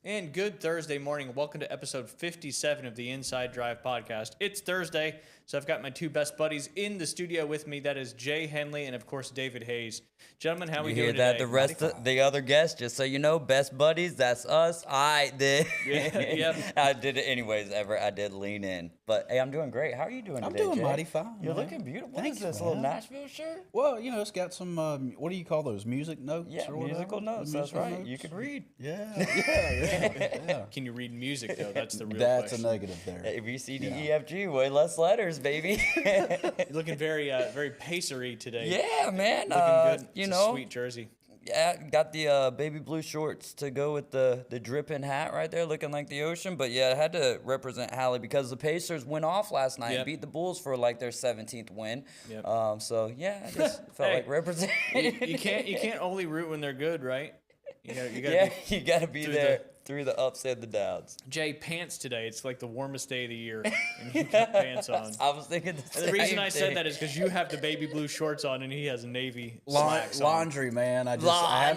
And good Thursday morning. Welcome to episode 57 of the Inside Drive podcast. It's Thursday, so I've got my two best buddies in the studio with me. That is Jay Henley and, of course, David Hayes. Gentlemen, how are we doing hear today? that? The rest of the other guests, just so you know, best buddies, that's us. I did. Yep. I did it anyways. I did lean in. But hey, I'm doing great. How are you doing I'm today, doing Jay? mighty fine. You're man. looking beautiful. What Thanks, is this, man. little Nashville shirt? Well, it's got some, what do you call those, music notes? Yeah, or whatever? musical notes. The That's musical right. notes? You can read. Yeah. Can you read music, though? That's the real That's question. a negative there. A, B, C, D, E, F, G. Way less letters, baby. You're looking very pacery today. Yeah, man. Looking good. You It's know, a sweet jersey. yeah, got the baby blue shorts to go with the dripping hat right there, looking like the ocean. But yeah, I had to represent Hallie because the Pacers went off last night Yep. and beat the Bulls for like their 17th win. Yep. So yeah, I just felt Hey, like representing. You can't only root when they're good, right? You gotta Yeah, you gotta be through there through the ups and the downs. Jay, pants today. It's like the warmest day of the year, and you got pants on. I was thinking And the reason I said that is because you have the baby blue shorts on and he has navy slacks on. Laundry, man. I have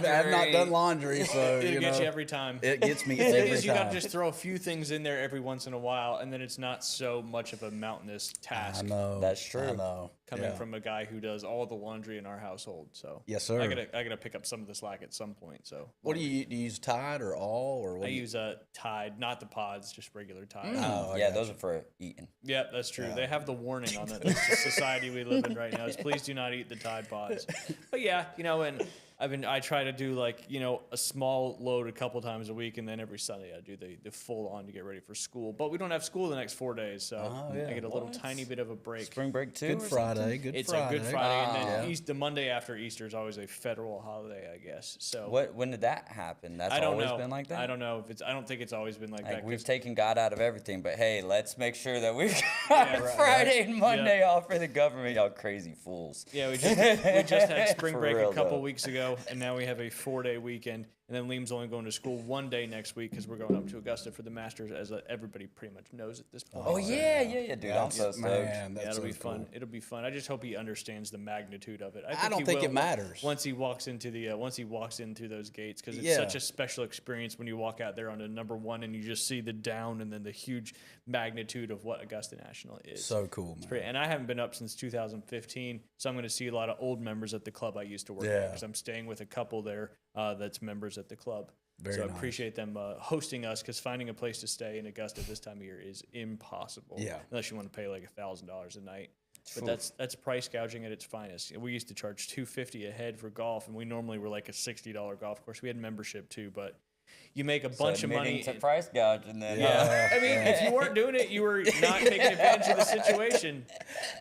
not Laundry. done laundry, so It'll get you every time. it gets me The thing every is, you got time. to just throw a few things in there every once in a while, and then it's not so much of a mountainous I task know. That's true. I know. coming Yeah. from a guy who does all the laundry in our household. So Yes, sir. I gotta pick up some of the slack at some point. So What do you use? Tide or all or what? I do you- use a Tide, not the pods, just regular Tide. Oh, I yeah, gotcha. those are for eating. Yeah, that's true. Yeah. They have the warning on it. That's the society we live in right now. Is please do not eat the Tide Pods. But yeah, and I try to do a small load a couple times a week, and then every Sunday I do the full on to get ready for school. But we don't have school the next 4 days, so Oh, yeah. I get a little What? tiny bit of a break. Spring break too. Good or something? Friday. Good It's Friday. a Good Friday, and then Yeah. the Monday after Easter is always a federal holiday, I guess. So When did that happen? That's I don't always know. been like that. I don't know if it's. I don't think it's always been like Like that. we've 'Cause taken God out of everything, but hey, let's make sure that we've got right, Friday and Monday off for the government. Y'all crazy fools. Yeah, we just had spring For break real, a couple though. weeks ago, and now we have a 4-day weekend. And then Liam's only going to school 1 day next week because we're going up to Augusta for the Masters, as everybody pretty much knows at this point. Oh yeah, dude. I'm so stoked. Man, Yeah, that's it'll be so fun. cool. It'll be fun. I just hope he understands the magnitude of it. I don't he think will it matters. once he walks into those gates, because it's Yeah. such a special experience when you walk out there on the number one and you just see the down and then the huge magnitude of what Augusta National is. So cool, man. And I haven't been up since 2015, so I'm going to see a lot of old members at the club I used to work at, Yeah. because I'm staying with a couple there that's members at the club. Very so I nice. appreciate them hosting us, because finding a place to stay in Augusta this time of year is impossible. Yeah. Unless you want to pay like $1,000 a night. But Phew. that's price gouging at its finest. We used to charge $250 a head for golf, and we normally were like a $60 golf course. We had membership too, but you make a bunch of money. to price gouging then. Yeah, I mean, if you weren't doing it, you were not taking advantage of the situation.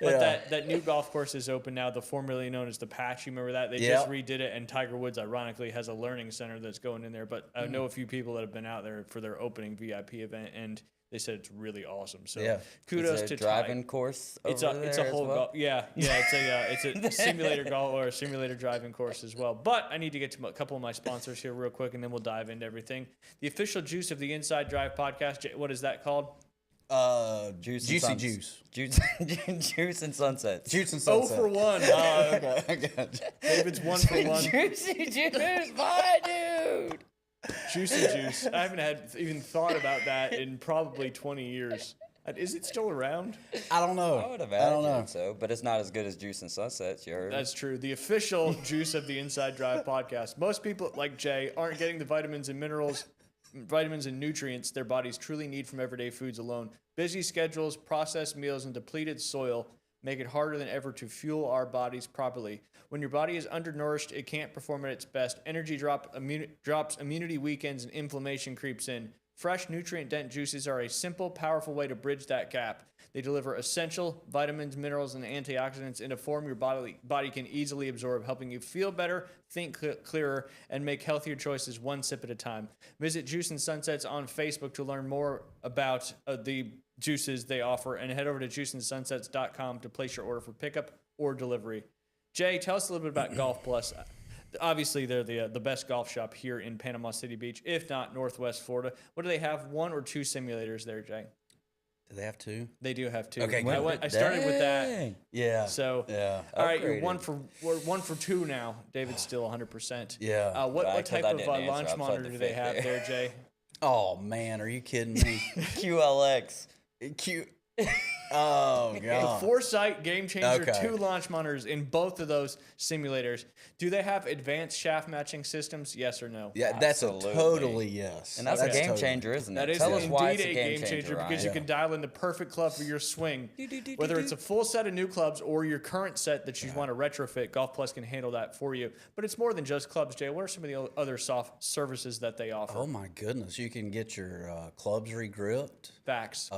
But Yeah. that new golf course is open now, the formerly known as the Patch. You remember that? They Yeah. just redid it, and Tiger Woods, ironically, has a learning center that's going in there. But I know a few people that have been out there for their opening VIP event, and they said it's really awesome. So Yeah. kudos It's to a driving Tiger. course. It's over a there as whole well? golf. Yeah, it's a simulator golf or a simulator driving course as well. But I need to get to a couple of my sponsors here real quick, and then we'll dive into everything. The official juice of the Inside Drive podcast. What is that called? Juice and Juicy Suns- Juice. Juice and sunsets. Juice and Oh sunset. for 1. Okay, I got you. David's 1 for 1. Juicy Juice, my dude. Juicy juice. I haven't even thought about that in probably 20 years. Is it still around? I don't know. I would I imagine don't know. so, but it's not as good as Juice and Sunsets. You heard? That's true. The official juice of the Inside Drive podcast. Most people, like Jay, aren't getting the vitamins and minerals, vitamins and nutrients their bodies truly need from everyday foods alone. Busy schedules, processed meals, and depleted soil make it harder than ever to fuel our bodies properly. When your body is undernourished, it can't perform at its best. Energy drops, immunity weakens, and inflammation creeps in. Fresh, nutrient-dense juices are a simple, powerful way to bridge that gap. They deliver essential vitamins, minerals, and antioxidants in a form your body can easily absorb, helping you feel better, think clearer, and make healthier choices one sip at a time. Visit Juice and Sunsets on Facebook to learn more about the juices they offer, and head over to juiceandsunsets.com to place your order for pickup or delivery. Jay, tell us a little bit about Golf Plus. Obviously, they're the best golf shop here in Panama City Beach, if not Northwest Florida. What do they have? 1 or 2 simulators there, Jay? Do they have two? They do have 2. Okay, I started with that. Dang. Yeah. So, Yeah. all right, you're Upgraded. we're 1 for 2 now. David's still 100%. Yeah. What Right, 'cause type I of didn't answer. launch I pled monitor the do they fifth have there. there, Jay? Oh man, are you kidding me? QLX. Cute. Oh The god. Foresight Game Changer Okay. 2 launch monitors in both of those simulators. Do they have advanced shaft matching systems? Yes or no? Yeah, that's a Absolutely. totally yes. And that's a game totally. changer, isn't it? That is Tell us why indeed it's a game changer because Ryan. you can dial in the perfect club for your swing. Whether it's a full set of new clubs or your current set that you want to retrofit, Golf Plus can handle that for you. But it's more than just clubs, Jay. What are some of the other soft services that they offer? Oh my goodness, you can get your clubs regripped. Facts.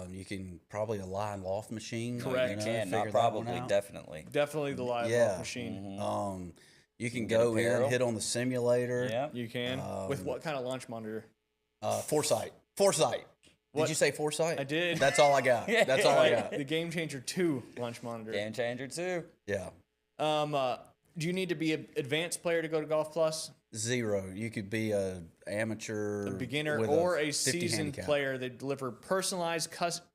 You can probably align loft machine. Correct. You know, Can, figure not that probably, one out. definitely. Definitely the live Yeah. off machine. You can get go apparel. in, hit on the simulator. Yeah. You can. With what kind of launch monitor? Foresight. Foresight. What? Did you say Foresight? I did. That's all I got. That's all I got. The Game Changer 2 launch monitor. Game changer too. Yeah. Do you need to be an advanced player to go to Golf Plus? 0. You could be a amateur, Beginner with or a 50 seasoned handicap. player that deliver personalized,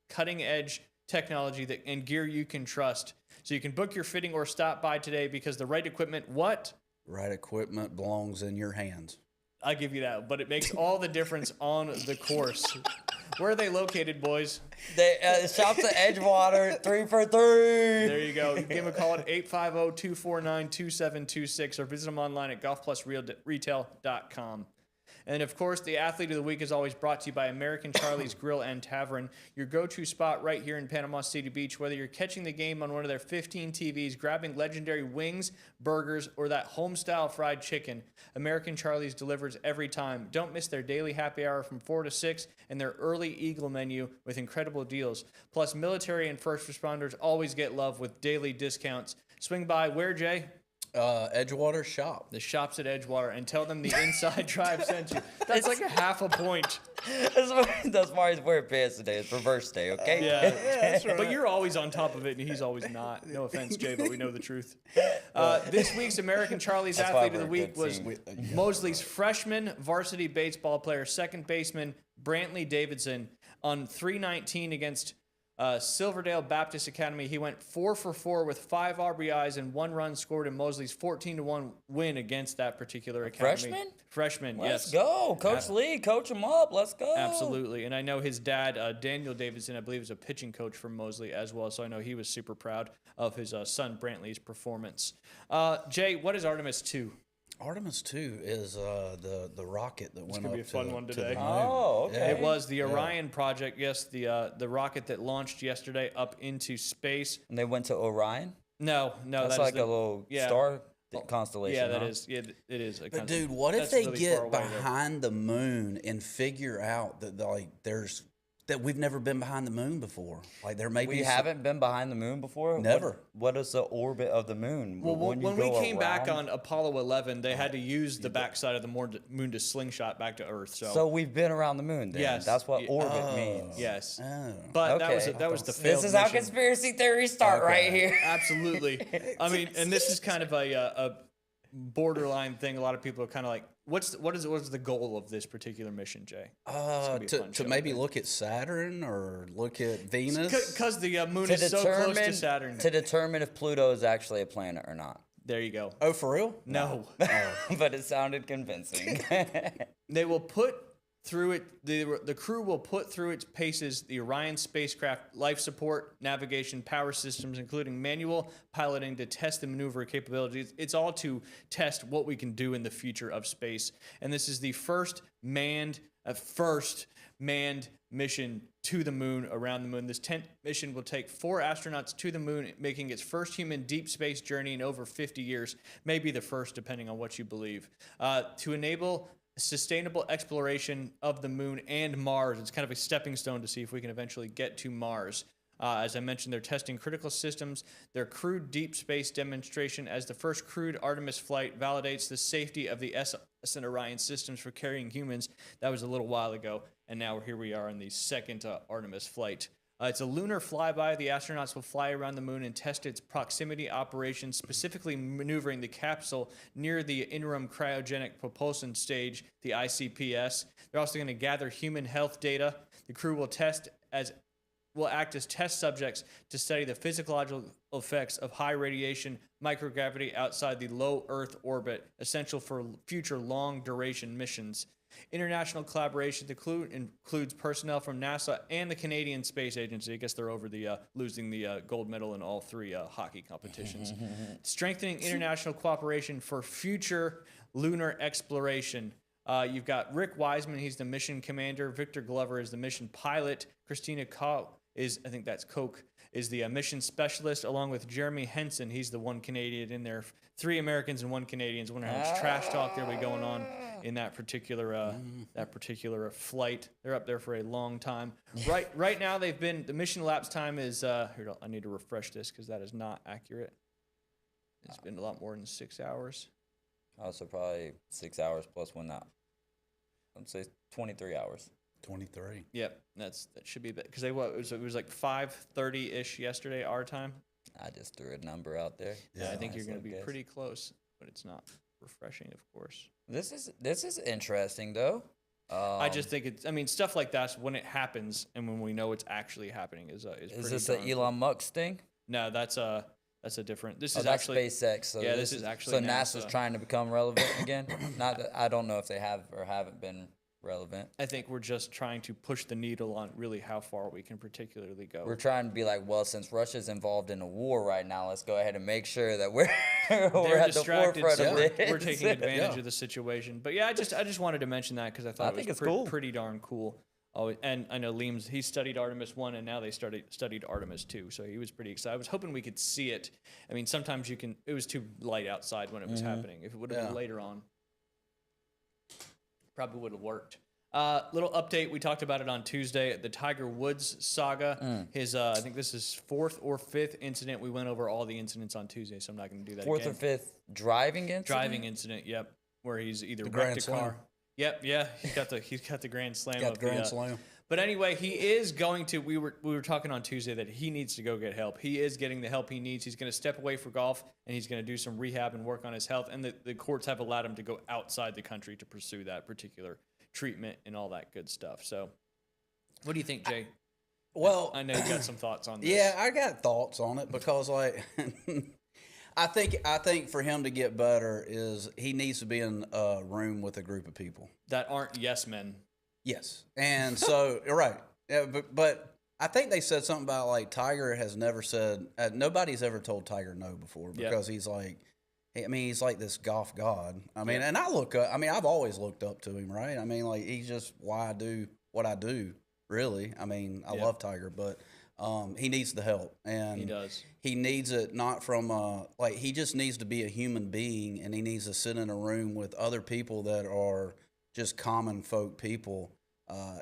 cutting edge technology and gear you can trust. So you can book your fitting or stop by today because the right equipment, what? Right equipment belongs in your hands. I'll give you that, but it makes all the difference on the course. Where are they located, boys? They shops at Edgewater, 3 for 3. There you go. You can give them a call at 850-249-2726 or visit them online at golfplusretail.com. And of course, the Athlete of the Week is always brought to you by American Charlie's Grill and Tavern, your go-to spot right here in Panama City Beach. Whether you're catching the game on one of their 15 TVs, grabbing legendary wings, burgers, or that home-style fried chicken, American Charlie's delivers every time. Don't miss their daily happy hour from 4 to 6 and their early Eagle menu with incredible deals. Plus, military and first responders always get love with daily discounts. Swing by where, Jay? Edgewater shop. The shops at Edgewater and tell them the Inside Drive sent you. That's like a half a point. That's why he's wearing pants today. It's reverse day, okay? Yeah, that's right. But you're always on top of it, and he's always not. No offense, Jay, but we know the truth. This week's American Charlie's That's why Athlete of the we're a Week good was team. Mosley's freshman varsity baseball player, second baseman Brantley Davidson, on 319 against Silverdale Baptist Academy. He went 4 for 4 with 5 RBIs and 1 run scored in Mosley's 14-1 win against that particular academy. Freshman? Freshman, Let's yes. go. Coach Lee, coach him up. Let's go. Absolutely. And I know his dad, Daniel Davidson, I believe, is a pitching coach for Mosley as well. So I know he was super proud of his son Brantley's performance. Jay, what is Artemis 2? Artemis 2 is the rocket that went gonna up be a fun to, one to today. the moon. Oh, okay. It was the Orion project, yes, the rocket that launched yesterday up into space. And they went to Orion? No, That's that is like the, a little yeah. star constellation. Yeah, that huh? is. Yeah, it is. But dude, what if that's they really get far away, though. behind the moon and figure out that that we've never been behind the moon before? Like there may We be haven't been behind the moon before? Never. What is the orbit of the moon? Well, when we go came back around- on Apollo 11, they had to use the backside of the moon to slingshot back to Earth. So we've been around the moon then. Yes. That's what Yeah. orbit means. Yes, Oh. but Okay. that was the failed This is how mission. conspiracy theories start right Okay. here. Absolutely. I mean, and this is kind of a borderline thing. A lot of people are kind of like, what is the goal of this particular mission, Jay? gonna be a fun To show, maybe I think. look at Saturn or look at Venus. Because the moon To is so close to Saturn. determine if Pluto is actually a planet or not. There you go. Oh, for real? No. But it sounded convincing. They will put through it, the crew will put through its paces the Orion spacecraft life support, navigation, power systems, including manual piloting to test the maneuver capabilities. It's all to test what we can do in the future of space. And this is the first manned mission to the moon, around the moon. This 10th mission will take 4 astronauts to the moon, making its first human deep space journey in over 50 years, maybe the first, depending on what you believe, to enable sustainable exploration of the moon and Mars. It's kind of a stepping stone to see if we can eventually get to Mars. As I mentioned, they're testing critical systems. Their crewed deep space demonstration as the first crewed Artemis flight validates the safety of the SLS and Orion systems for carrying humans. That was a little while ago, and now here we are in the second Artemis flight. It's a lunar flyby. The astronauts will fly around the moon and test its proximity operations, specifically maneuvering the capsule near the interim cryogenic propulsion stage, the ICPS. They're also going to gather human health data. The crew will act as test subjects to study the physiological effects of high radiation microgravity outside the low Earth orbit, essential for future long duration missions. International collaboration includes personnel from NASA and the Canadian Space Agency. I guess they're over the losing the gold medal in all 3 hockey competitions. Strengthening international cooperation for future lunar exploration. You've got Rick Wiseman, he's the mission commander. Victor Glover is the mission pilot. Christina Koch I think that's Koch, is the mission specialist, along with Jeremy Henson. He's the one Canadian in there. 3 Americans and 1 Canadian. I wonder how much trash talk there'll be going on in that particular flight. They're up there for a long time. Right now, the mission elapsed time is. I need to refresh this because that is not accurate. It's been a lot more than 6 hours. Oh, so probably 6 hours plus one nap. I'd say 23 hours. 23. Yep, that should be because it was like 5:30 ish yesterday our time. I just threw a number out there. Yeah, I think you're going to be guess. pretty close, but it's not refreshing, of course. This is interesting though. I just think stuff like that when it happens and when we know it's actually happening is pretty. Is this an Elon Musk thing? No, that's a different. This is that's actually SpaceX. So yeah, this is actually so NASA's NASA. trying to become relevant again. Not that, I don't know if they have or haven't been relevant. I think we're just trying to push the needle on really how far we can particularly go. We're trying to be like, well, since Russia's involved in a war right now, let's go ahead and make sure that we're They're at the distracted, forefront so of this. we're taking advantage of the situation. But yeah, I just wanted to mention that because I thought think it was it's cool. pretty darn cool. Oh, and I know Liam's he studied Artemis 1 and now they studied Artemis 2, so he was pretty excited. I was hoping we could see it. I mean, sometimes it was too light outside when it was happening. If it would have been later on, probably would have worked. Little update. We talked about it on Tuesday. The Tiger Woods saga. His, I think this is 4th or 5th incident. We went over all the incidents on Tuesday, so I'm not going to do that 4th again. or 5th driving incident? Driving incident. Yep, where he's either The wrecked Grand a Slam. car. Yep, yeah, he's got the Grand Slam. Got the Grand Slam. But anyway, he is going to. We were talking on Tuesday that he needs to go get help. He is getting the help he needs. He's going to step away for golf and he's going to do some rehab and work on his health. And the courts have allowed him to go outside the country to pursue that particular treatment and all that good stuff. So, what do you think, Jay? Well, I know you got some thoughts on this. yeah, I got thoughts on it because like I think for him to get better is he needs to be in a room with a group of people that aren't yes men. Yes, and so you're right. Yeah, but I think they said something about like Tiger has never said nobody's ever told Tiger no before because he's like, he's like this golf god. I mean, and I look up. I mean, I've always looked up to him, right? I mean, like he's just why I do what I do. Really, I mean, I love Tiger, but he needs the help, and He does. He needs it not from like he just needs to be a human being, and he needs to sit in a room with other people that are just common folk people.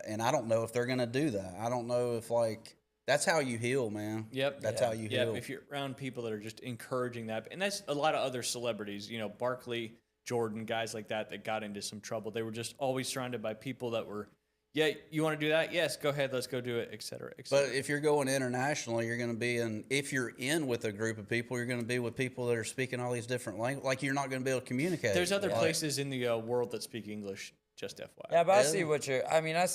And I don't know if they're gonna do that. I don't know if like that's how you heal, man. Yep. That's how you heal. If you're around people that are just encouraging that, and that's a lot of other celebrities, Barkley, Jordan, guys like that got into some trouble. They were just always surrounded by people that were, you want to do that? Yes, go ahead, let's go do it, et cetera, et cetera. But if you're going internationally, you're going to be if you're in with a group of people, you're going to be with people that are speaking all these different languages. Like you're not going to be able to communicate. There's other places in the world that speak English. Just FYI. Yeah, but I see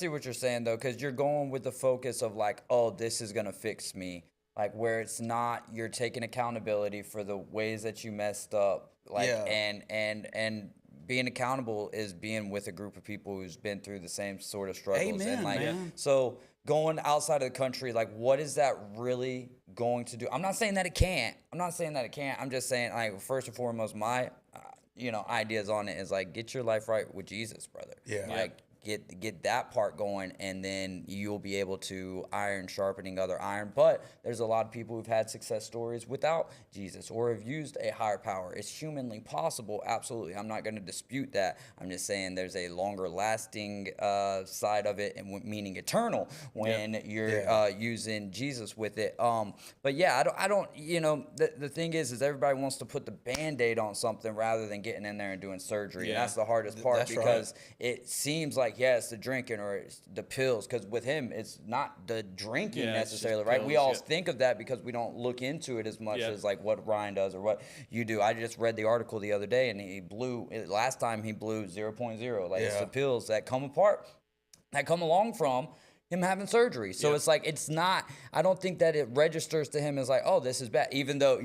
what you're saying though, because you're going with the focus of like, oh, this is gonna fix me, like where it's not. You're taking accountability for the ways that you messed up, like, and being accountable is being with a group of people who's been through the same sort of struggles. Amen, and like, man. so going outside of the country, like, what is that really going to do? I'm not saying that it can't. I'm just saying, like, first and foremost, my ideas on it is like, get your life right with Jesus, brother. Yeah. Like, get that part going, and then you'll be able to iron sharpening other iron. But there's a lot of people who've had success stories without Jesus or have used a higher power. It's humanly possible, absolutely. I'm not going to dispute that. I'm just saying there's a longer lasting side of it, and meaning eternal when you're using Jesus with it. But yeah, I don't. The thing is everybody wants to put the Band-Aid on something rather than getting in there and doing surgery. Yeah. And that's the hardest part That's because it seems like, it's the drinking or it's the pills. Because with him, it's not the drinking it's just necessarily, right? pills, We all think of that because we don't look into it as much as like what Ryan does or what you do. I just read the article the other day, and last time he blew 0.0. Like it's the pills that come along from him having surgery. So it's like, it's not, I don't think that it registers to him as like, oh, this is bad, even though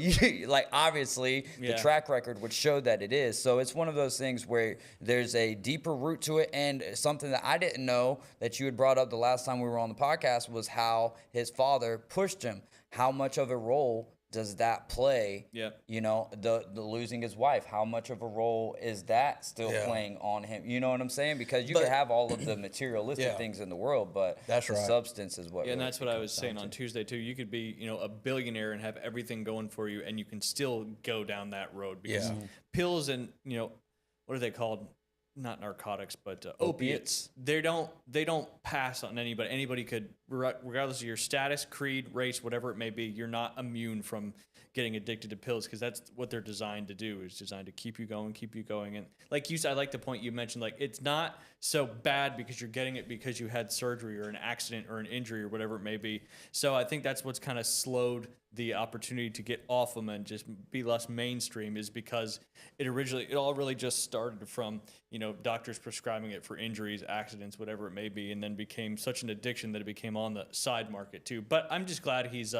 like obviously the track record would show that it is. So it's one of those things where there's a deeper root to it. And something that I didn't know that you had brought up the last time we were on the podcast was how his father pushed him. How much of a role does that play? You know, the losing his wife, how much of a role is that still playing on him? You know what I'm saying? Because you can have all of the materialistic things in the world, but the substance is what. Yeah, and that's what I was saying on Tuesday too. You could be, you know, a billionaire and have everything going for you, and you can still go down that road because pills and, you know, what are they called? Not narcotics, but opiates. They don't pass on anybody. Anybody could, regardless of your status, creed, race, whatever it may be, you're not immune from getting addicted to pills because that's what they're designed to do. Is designed to keep you going. And like you said, I like the point you mentioned. Like, it's not so bad because you're getting it because you had surgery or an accident or an injury or whatever it may be. So I think that's what's kind of slowed the opportunity to get off them and just be less mainstream, is because it all really just started from, you know, doctors prescribing it for injuries, accidents, whatever it may be, and then became such an addiction that it became on the side market too. But I'm just glad he's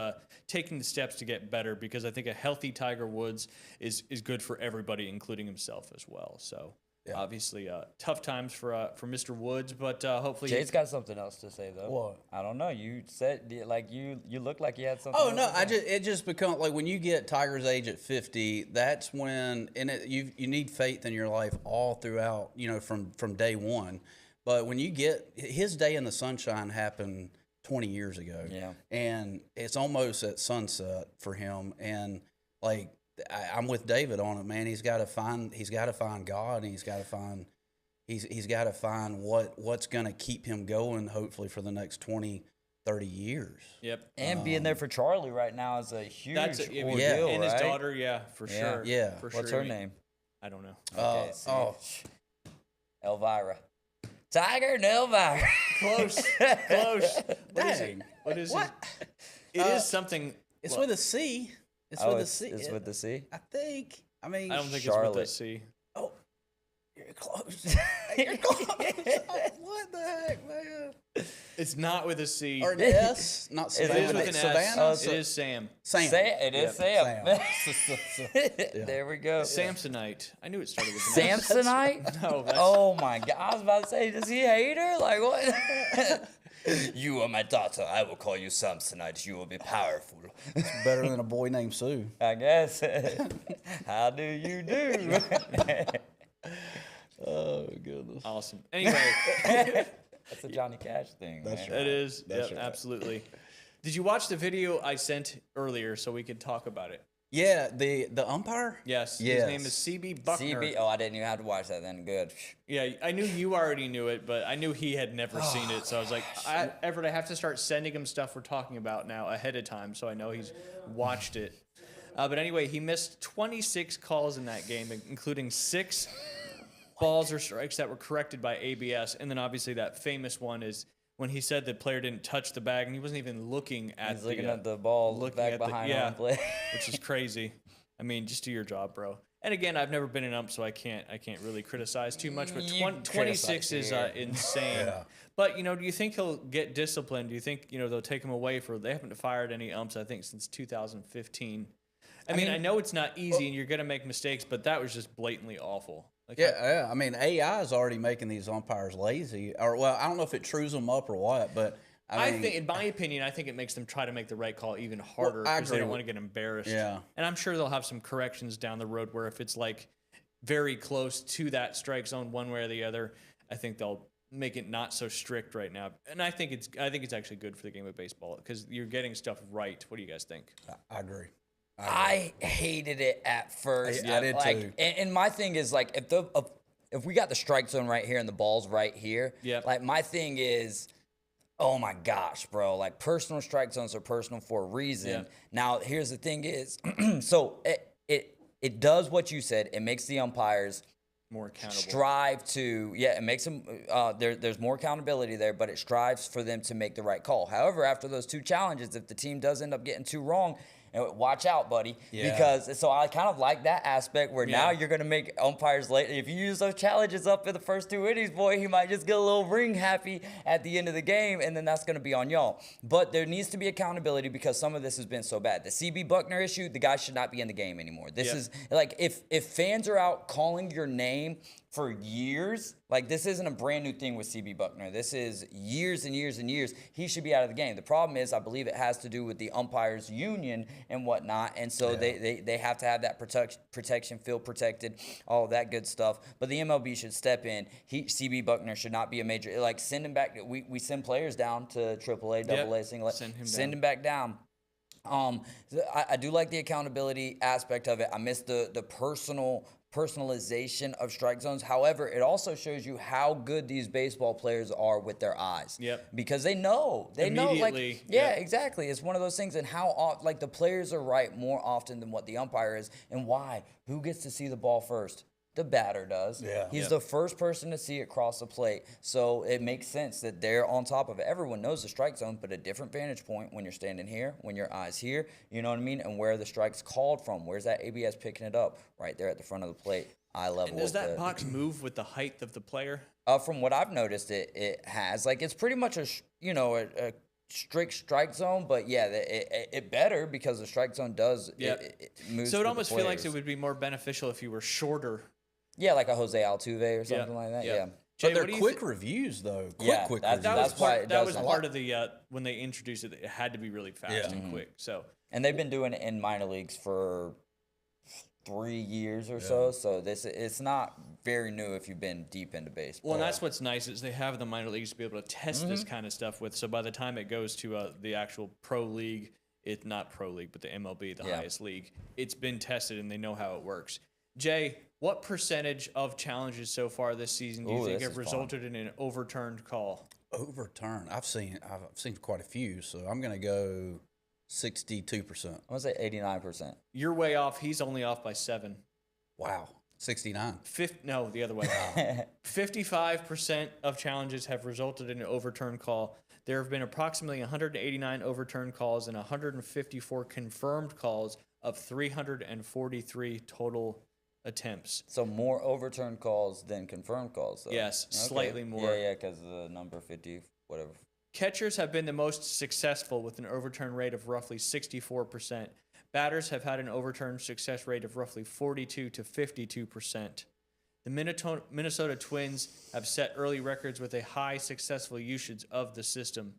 taking the steps to get better, because I think a healthy Tiger Woods is good for everybody, including himself as well. So obviously tough times for Mr. Woods, but hopefully Jay's got something else to say though. What? I don't know. You said like you looked like you had something. Oh else no, to say. it just becomes like when you get Tiger's age at 50, that's when, and you need faith in your life all throughout, you know, from day one. But when you get his day in the sunshine happened 20 years ago, and it's almost at sunset for him, and like I'm with David on it, man. He's got to find God, and he's got to find what's going to keep him going, hopefully for the next 20, 30 years. Yep. And being there for Charlie right now is a huge ordeal, and his right? daughter, for sure. Yeah. For What's sure. her name? I don't know. Okay, Elvira. Tiger and Elvira. Close. Dang. What is it? It is something. It's with a C. It's Oh, with a it's, C. it's with the C? I think. I mean, I don't think Charlotte. it's with a C. Oh, you're close. You're close. What the heck, man? It's not with a C. Or an S? Not It Savannah. is with an Savannah? S. It is Sam. Sam. It is Sam. Sam. There we go. Samsonite. I knew it started with an S. Samsonite? No, that's, Oh my God! I was about to say, does he hate her? Like what? You are my daughter. I will call you Samsonite. You will be powerful. Better than a boy named Sue. I guess. How do you do? Oh, goodness. awesome. Anyway, That's a Johnny Cash thing. That's man. it is. That's Yep, right. absolutely. Did you watch the video I sent earlier so we could talk about it? Yeah, the umpire? Yes. Yes. His name is CB Buckner. CB. Oh, I didn't even have to watch that then. Good. Yeah, I knew you already knew it, but I knew he had never seen it. So I was like, Everett, I have to start sending him stuff we're talking about now ahead of time, so I know he's watched it. But anyway, he missed 26 calls in that game, including 6 balls or strikes that were corrected by ABS. And then obviously that famous one is when he said the player didn't touch the bag, and he wasn't even looking at He's looking at the ball back behind home plate. which is crazy. I mean, just do your job, bro. And again, I've never been an ump, so I can't really criticize too much. But You 26 is criticize insane. But do you think he'll get disciplined? Do you think they'll take him away they haven't fired any umps, I think, since 2015. I mean, I know it's not easy and you're gonna make mistakes, but that was just blatantly awful. Like, Yeah. I mean, AI is already making these umpires lazy. Or, well, I don't know if it trues them up or what, but I mean, think, in my opinion, I think it makes them try to make the right call even harder I because they agree don't with- want to get embarrassed. Yeah. And I'm sure they'll have some corrections down the road where if it's like very close to that strike zone one way or the other, I think they'll make it not so strict right now. And I think it's actually good for the game of baseball because you're getting stuff right. What do you guys think? I agree. I hated it at first. I did like, too. And my thing is like if we got the strike zone right here and the ball's right here, like my thing is, oh my gosh, bro, like personal strike zones are personal for a reason. Yeah. Now here's the thing is, so it does what you said. It makes the umpires More accountable. strive to, it makes them, there's more accountability there, but it strives for them to make the right call. However, after those 2 challenges, if the team does end up getting 2 wrong, And watch out, buddy. Yeah. Because so I kind of like that aspect where now you're going to make umpires late. If you use those challenges up in the first 2 innings, boy, he might just get a little ring happy at the end of the game, and then that's going to be on y'all. But there needs to be accountability because some of this has been so bad. The CB Buckner issue, the guy should not be in the game anymore. This is like if fans are out calling your name for years, like this isn't a brand new thing with CB Buckner. This is years and years and years. He should be out of the game. The problem is, I believe it has to do with the umpires union and whatnot, and so they have to have that protection, feel protected, all of that good stuff. But the MLB should step in. CB Buckner should not be a major, like send him back. We send players down to AAA, AA, single A. Send him back down. I do like the accountability aspect of it. I miss the personalization of strike zones. However, it also shows you how good these baseball players are with their eyes. Yep. Because they know, like, Yep. exactly. It's one of those things, and how like the players are right more often than what the umpire is, and why? Who gets to see the ball first? The batter does. Yeah. He's the first person to see it cross the plate. So it makes sense that they're on top of it. Everyone knows the strike zone, but a different vantage point when you're standing here, when your eyes here, you know what I mean? And where the strike's called from. Where's that ABS picking it up? Right there at the front of the plate. Eye level. And does that box move with the height of the player? From what I've noticed, it has. Like, it's pretty much a strict strike zone, but yeah, it better because the strike zone does it moves. So it with almost the feels like players. it would be more beneficial if you were shorter. Yeah, like a Jose Altuve or something like that. Yeah. Jay, But they're what do you quick reviews, though. Quick that- reviews. that's why it that was doesn't. part of the when they introduced it. It had to be really fast and quick. So And they've been doing it in minor leagues for 3 years or so. So it's not very new if you've been deep into baseball. well, and that's what's nice is they have the minor leagues to be able to test this kind of stuff with. So by the time it goes to the actual pro league, it's not pro league, but the MLB, the highest league, it's been tested and they know how it works. Jay, what percentage of challenges so far this season do you think have resulted in an overturned call? Overturned. I've seen quite a few, so I'm gonna go 62%. I'm gonna say 89%. You're way off. He's only off by 7. Wow. 69. No, the other way. 55% of challenges have resulted in an overturned call. There have been approximately 189 overturned calls and 154 confirmed calls of 343 total attempts. So more overturned calls than confirmed calls, though. Yes, slightly more. Yeah, because the number 50, whatever. Catchers have been the most successful with an overturn rate of roughly 64%. Batters have had an overturn success rate of roughly 42 to 52%. The Minnesota Twins have set early records with a high successful usage of the system.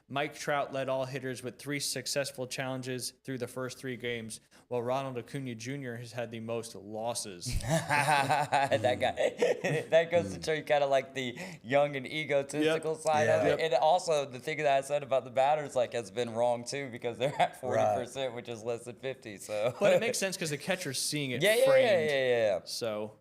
Mike Trout led all hitters with 3 successful challenges through the first 3 games, while Ronald Acuna Jr. has had the most losses. That guy. That goes to show you kind of like the young and egotistical side of it. And also the thing that I said about the batters has been wrong too, because they're at 40%, which is less than 50. So, but it makes sense because the catcher's seeing it yeah. framed. So,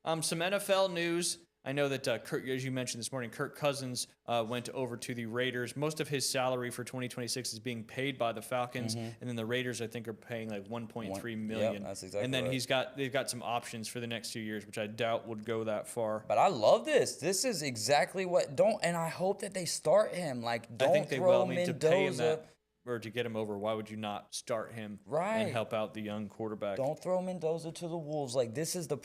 some NFL news. I know that, as you mentioned this morning, Kirk Cousins went over to the Raiders. Most of his salary for 2026 is being paid by the Falcons, and then the Raiders, I think, are paying like $1.3 million. Yep, that's exactly and then right. they've got some options for the next 2 years, which I doubt would go that far. But I love this. This is exactly and I hope that they start him. Like, don't I think they throw will. I mean, to pay him Mendoza. that, or to get him over, why would you not start him Right. and help out the young quarterback? Don't throw Mendoza to the wolves. Like, this is the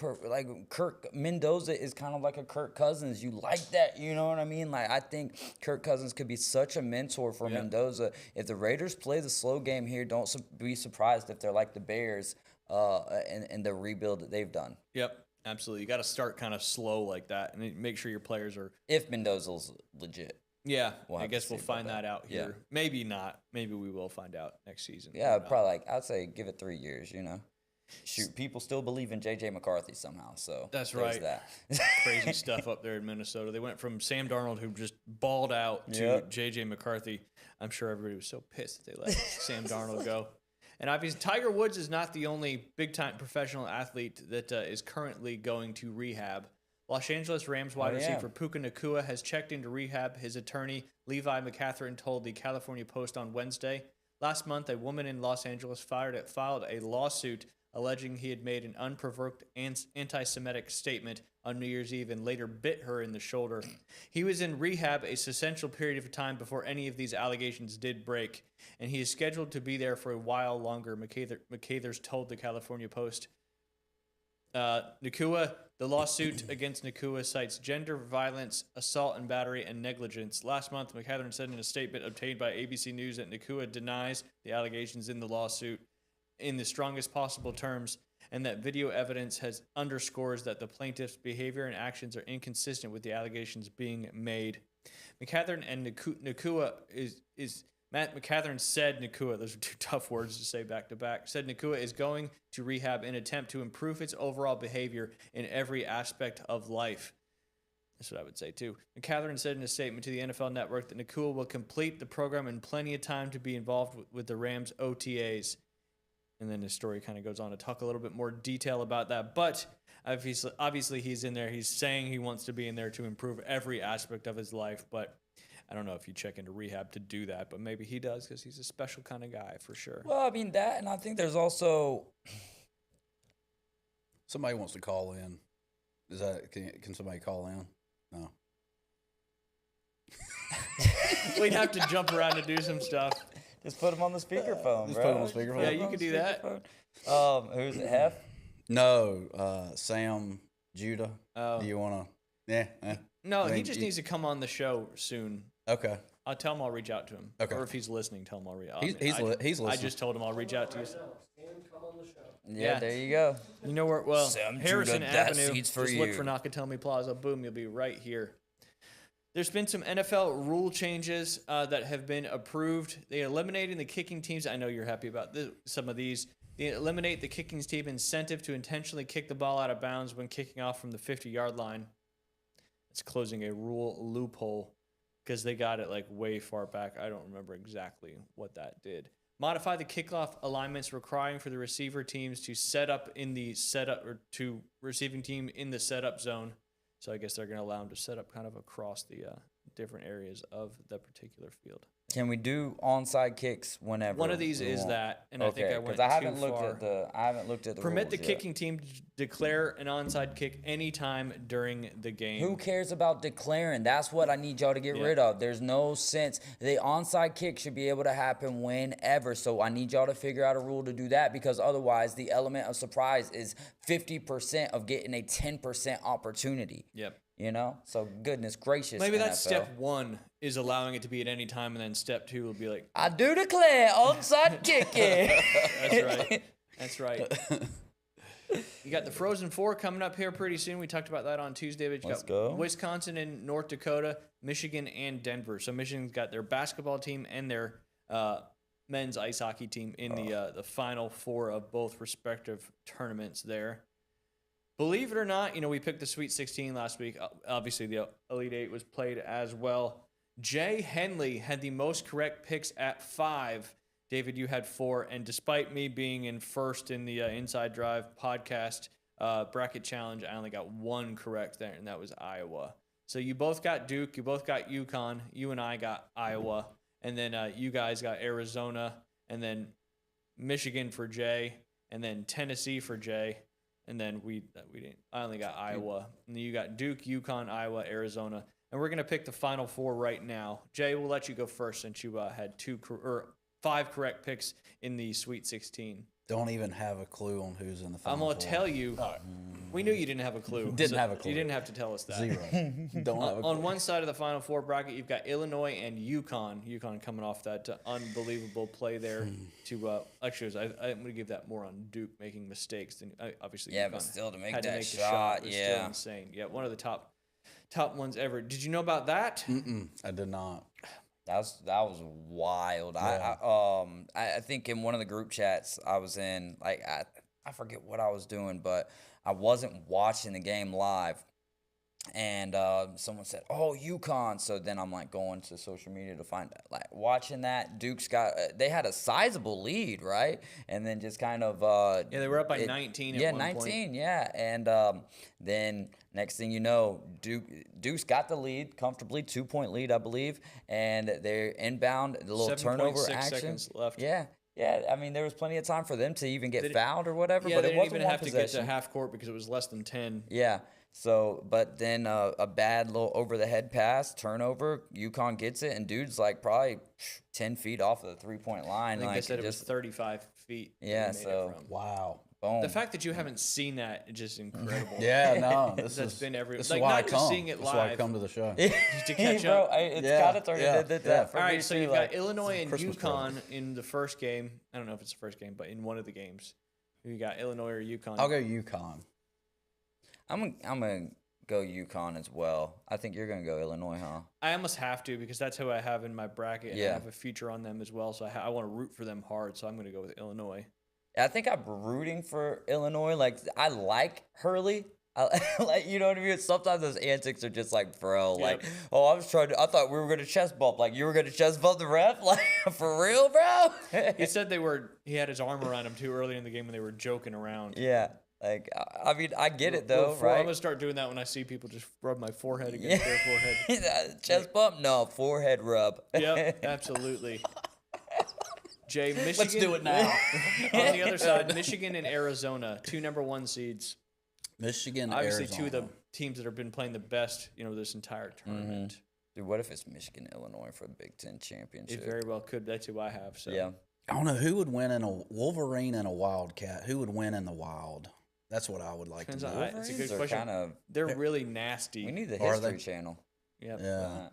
Kirk Mendoza is kind of like a Kirk Cousins. You like that, you know what I mean? Like, I think Kirk Cousins could be such a mentor for Mendoza. If the Raiders play the slow game here, don't be surprised if they're like the Bears in the rebuild that they've done. Yep, absolutely. You got to start kind of slow like that and make sure your players are. If Mendoza's legit. Yeah, We'll I have to guess we'll see about find that out Yeah. here. Maybe not. Maybe we will find out next season. Yeah, Or not. probably I'd say give it 3 years, you know. Shoot, people still believe in J.J. McCarthy somehow, so That's there's right. that. Crazy stuff up there in Minnesota. They went from Sam Darnold, who just balled out, to Yep. J.J. McCarthy. I'm sure everybody was so pissed that they let Sam Darnold go. And obviously, Tiger Woods is not the only big-time professional athlete that is currently going to rehab. Los Angeles Rams wide receiver Puka Nacua has checked into rehab. His attorney, Levi McCatherine, told the California Post on Wednesday. Last month, a woman in Los Angeles filed a lawsuit alleging he had made an unprovoked anti-Semitic statement on New Year's Eve and later bit her in the shoulder. He was in rehab a substantial period of time before any of these allegations did break, and he is scheduled to be there for a while longer, McCathers told the California Post. Nacua, the lawsuit against Nacua cites gender violence, assault and battery, and negligence. Last month, McCathern said in a statement obtained by ABC News that Nacua denies the allegations in the lawsuit in the strongest possible terms, and that video evidence underscores that the plaintiff's behavior and actions are inconsistent with the allegations being made. McCathern and Nacua Matt McCathern said Nacua, those are two tough words to say back to back, said Nacua is going to rehab in an attempt to improve its overall behavior in every aspect of life. That's what I would say too. McCathern said in a statement to the NFL Network that Nacua will complete the program in plenty of time to be involved with the Rams OTAs. And then his story kind of goes on to talk a little bit more detail about that. But obviously he's in there. He's saying he wants to be in there to improve every aspect of his life. But I don't know if you check into rehab to do that. But maybe he does because he's a special kind of guy for sure. Well, I mean, that, and I think there's also... Somebody wants to call in. Can somebody call in? No. We'd have to jump around to do some stuff. Just put him on the speakerphone, Just bro. put him on speakerphone. Yeah, you could do that. Who's it, Hef? No, Sam Judah. Oh. Do you want to? Yeah. No, he just needs to come on the show soon. Okay. I'll tell him I'll reach out to him. Okay. Or if he's listening, tell him I'll reach out. He's listening. I just told him I'll reach out to you. Yeah, there you go. You know where? Well, Sam Harrison Judah, that Avenue. seat's for Just look you. for Nakatomi Plaza. Boom, you'll be right here. There's been some NFL rule changes that have been approved. They eliminating the kicking teams. I know you're happy about some of these. They eliminate the kicking team incentive to intentionally kick the ball out of bounds when kicking off from the 50-yard line. It's closing a rule loophole because they got it like way far back. I don't remember exactly what that did. Modify the kickoff alignments requiring for the receiver teams to set up in the setup or to receiving team in the setup zone. So I guess they're going to allow them to set up kind of across the different areas of the particular field. Can we do onside kicks whenever? One of these we is want? that, and Okay, I think I went 'cause I haven't too looked far. at the. I haven't looked at the. Permit rules the yet. kicking team to declare an onside kick anytime during the game. Who cares about declaring? That's what I need y'all to get rid of. There's no sense. The onside kick should be able to happen whenever. So I need y'all to figure out a rule to do that because otherwise the element of surprise is 50% of getting a 10% opportunity. Yep. You know? So goodness gracious. Maybe that's NFL. step one is allowing it to be at any time, and then step two will be like, I do declare onside kicking. that's right. That's right. You got the Frozen Four coming up here pretty soon. We talked about that on Tuesday. But you Let's got go. Wisconsin and North Dakota, Michigan and Denver. So Michigan's got their basketball team and their men's ice hockey team in the Final Four of both respective tournaments there. Believe it or not, we picked the Sweet 16 last week. Obviously, the Elite Eight was played as well. Jay Henley had the most correct picks at 5. David, you had 4. And despite me being in first in the Inside Drive podcast bracket challenge, I only got 1 correct there, and that was Iowa. So you both got Duke. You both got UConn. You and I got Iowa. And then you guys got Arizona. And then Michigan for Jay. And then Tennessee for Jay. And then we didn't. I only got Iowa. And then you got Duke, UConn, Iowa, Arizona. And we're going to pick the Final 4 right now. Jay, we'll let you go first since you had 5 correct picks in the Sweet 16. Don't even have a clue on who's in the final. I'm going to tell you. We knew you didn't have a clue. Didn't have a clue. You didn't have to tell us that. 0. Don't have a clue. On one side of the Final 4 bracket, you've got Illinois and UConn. UConn coming off that unbelievable play there to actually, I'm going to give that more on Duke making mistakes than obviously. Yeah, UConn but still to make had that to make shot, it was yeah. still insane. Yeah, one of the top ones ever. Did you know about that? I did not. That was wild. Yeah. I think in one of the group chats I was in, like I forget what I was doing, but I wasn't watching the game live. And someone said, "Oh, UConn." So then I'm like going to social media to find out. Like watching that, Duke's got they had a sizable lead, right? And then just kind of Yeah, they were up by 19 at yeah, one 19, point. yeah. And then next thing you know, Duke's got the lead comfortably, 2-point lead, I believe. And they're inbound, a little turnover 7.6 action. seconds left. Yeah. Yeah, I mean, there was plenty of time for them to even get fouled or whatever, Yeah, but they it didn't wasn't even one have to get possession. to half court because it was less than 10. Yeah. So, but then a bad little over the head pass, turnover, UConn gets it, and dude's like probably 10 feet off of the 3-point line. I think like they said it was just 35 feet. that he Yeah, made it so- from. Wow. boom. The fact that you haven't seen that is just incredible. Yeah, no. This That's is, been every- this like, is why I not just come. seeing it That's why I live. come to the show. to catch Bro, up. it's Yeah, kind of turned yeah, into yeah. that for All me right, so too. you've like, got Illinois and Christmas UConn in the first game. I don't know if it's the first game, but in one of the games, you got Illinois or UConn. I'll go UConn. I'm gonna go UConn as well. I think you're gonna go Illinois, huh? I almost have to because that's who I have in my bracket, and Yeah. I have a future on them as well. So I want to root for them hard. So I'm going to go with Illinois. I think I'm rooting for Illinois. Like I like Hurley. Like, you know what I mean? Sometimes those antics are just like, bro, like, oh, I thought we were gonna chest bump. Like, you were gonna chest bump the ref? Like, for real, bro? He said he had his arm around him too early in the game when they were joking around. Yeah. Like, I mean, I get it though, I'm right? going to start doing that when I see people just rub my forehead against their forehead. Chest bump? No, forehead rub. Yep, absolutely. Jay, Michigan. Let's do it now. On the other side, Michigan and Arizona, 2 number 1 seeds. Michigan, Obviously, Arizona. 2 of the teams that have been playing the best, this entire tournament. Dude, what if it's Michigan, Illinois for the Big Ten championship? It very well could. That's who I have. So Yeah. I don't know who would win in a Wolverine and a Wildcat. Who would win in the Wild? That's what I would like to Depends know. on- it's a good Wolverines are question. Kind They're really nasty. we need the Are History they? Channel. Yep. Yeah.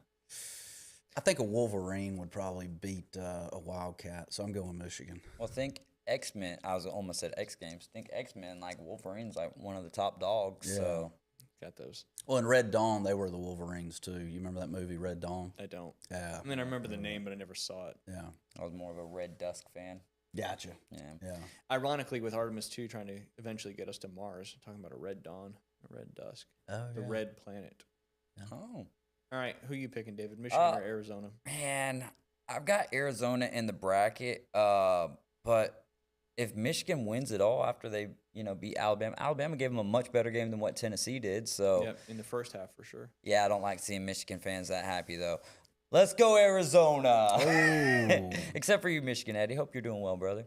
I think a Wolverine would probably beat a Wildcat, so I'm going Michigan. Well, think X-Men. I was almost said X Games. Think X-Men, like Wolverine's like one of the top dogs. Yeah. So Got those. Well, in Red Dawn, they were the Wolverines too. You remember that movie, Red Dawn? I don't. Yeah. I mean, I remember the name, but I never saw it. Yeah. I was more of a Red Dusk fan. Gotcha. Yeah. Yeah. Ironically, with Artemis 2 trying to eventually get us to Mars, talking about a red dawn, a red dusk, Oh, the red planet. Oh. All right, who you picking, David? Michigan or Arizona? Man, I've got Arizona in the bracket. But if Michigan wins it all after they, beat Alabama gave them a much better game than what Tennessee did. So Yep, in the first half for sure. yeah, I don't like seeing Michigan fans that happy though. Let's go Arizona. Ooh. Except for you, Michigan Eddie. Hope you're doing well, brother.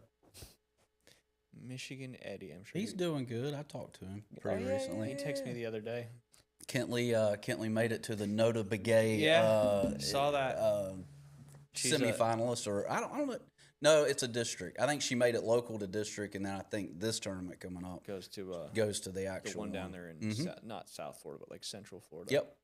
Michigan Eddie, I'm sure. He's doing good. I talked to him pretty yeah, recently. He texted me the other day. Kentley made it to the Nota Begay. Yeah, saw that. She's a- Semifinalist, or I don't know. No, it's a district. I think she made it local to district, and then I think this tournament coming up Goes to goes to the the actual one down there in Mhm. not South Florida, but like Central Florida. Yep.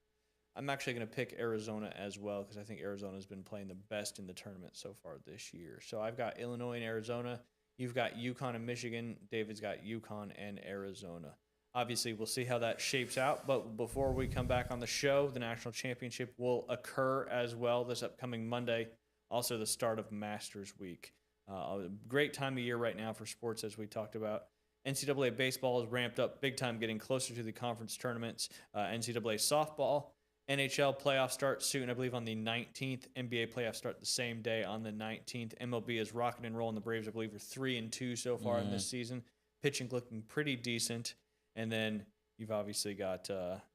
I'm actually going to pick Arizona as well because I think Arizona's been playing the best in the tournament so far this year. So I've got Illinois and Arizona. You've got UConn and Michigan. David's got UConn and Arizona. Obviously, we'll see how that shapes out. But before we come back on the show, the national championship will occur as well this upcoming Monday. Also, the start of Masters Week. A great time of year right now for sports, as we talked about. NCAA baseball is ramped up big time, getting closer to the conference tournaments. NCAA softball, NHL playoffs start soon, I believe on the 19th. NBA playoffs start the same day on the 19th. MLB is rocking and rolling. The Braves, I believe, are 3-2 so far in this season. Pitching looking pretty decent. And then you've obviously got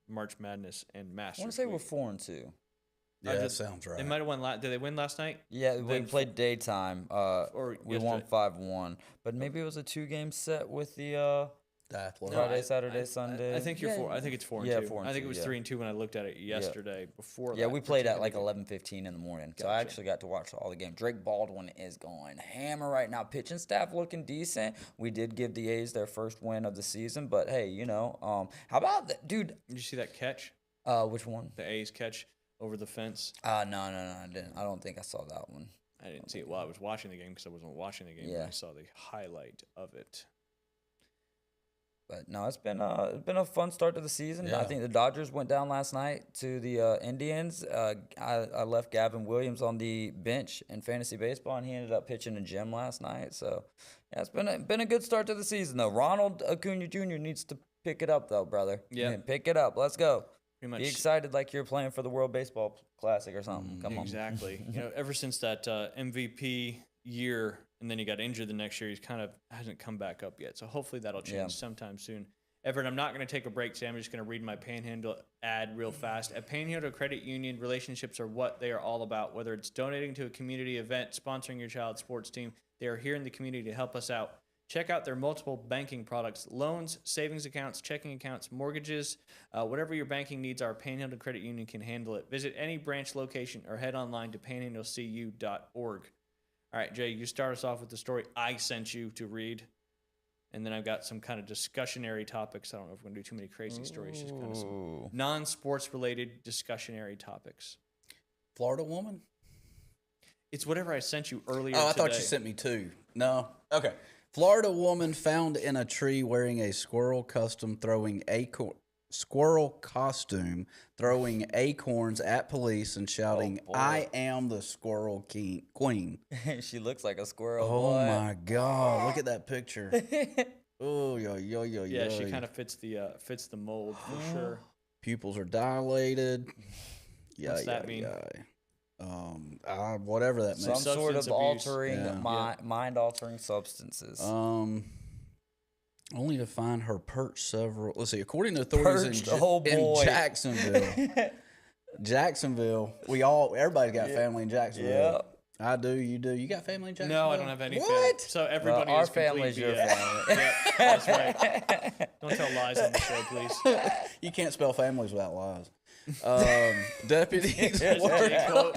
March Madness and Masters. I want to say Week. we're 4-2. Yeah, that sounds right. They might have won. Did they win last night? Yeah, we Then played daytime. or We won yesterday? 5-1, but maybe it was a 2-game set with the The Athletic. Friday, Saturday, Sunday. I think you're four. I think it's 4-2. Yeah, 4-2, I think it was yeah. 3-2 when I looked at it yesterday. Before Yeah, that we played at particular like game. 11:15 in the morning, so I Gotcha. actually got to watch all the game. Drake Baldwin is going hammer right now. Pitching staff looking decent. We did give the A's their first win of the season, but hey, how about that, dude? Did you see that catch? Which one? The A's catch over the fence. No, I didn't. I don't think I saw that one. I didn't see it while I was watching the game because I wasn't watching the game. Yeah. But I saw the highlight of it. But no, it's been a fun start to the season. Yeah. I think the Dodgers went down last night to the Indians. I left Gavin Williams on the bench in fantasy baseball, and he ended up pitching a gem last night. So yeah, it's been a good start to the season though. Ronald Acuna Jr. needs to pick it up though, brother. Yeah. Pick it up. Let's go. Pretty much. Be excited like you're playing for the World Baseball Classic or something. Come on. Exactly. Ever since that MVP year, and then he got injured the next year, he's kind of hasn't come back up yet. So hopefully that'll change Yeah. sometime soon. Everett, I'm not going to take a break today. I'm just going to read my Panhandle ad real fast. At Panhandle Credit Union, relationships are what they are all about. Whether it's donating to a community event, sponsoring your child's sports team, they are here in the community to help us out. Check out their multiple banking products, loans, savings accounts, checking accounts, mortgages, whatever your banking needs are, Panhandle Credit Union can handle it. Visit any branch location or head online to panhandlecu.org. All right, Jay, you start us off with the story I sent you to read. And then I've got some kind of discussionary topics. I don't know if we're going to do too many crazy stories. Just kind of some non-sports related discussionary topics. Florida woman? It's whatever I sent you earlier Oh, I thought today. you sent me two. No. Okay. Florida woman found in a tree wearing a squirrel costume throwing acorns at police and shouting, boy. "I am the squirrel queen." She looks like a squirrel. Oh boy. my God! Look at that picture. Oh, yo. Yeah, she kind of fits the mold for sure. Pupils are dilated. What's that mean? Whatever that Some means. sort of Substance abuse. altering, Yeah. mind-altering substances. Only to find her perched several. Let's see. According to authorities Perched? Oh, in boy. Jacksonville, everybody's got family in Jacksonville. Yeah. I do. You do. You got family in Jacksonville? No, I don't have any family. What? So everybody Our is complete family's your BS. family. Yep, that's right. Don't tell lies on the show, please. You can't spell families without lies. Deputies. There's a Jay quote.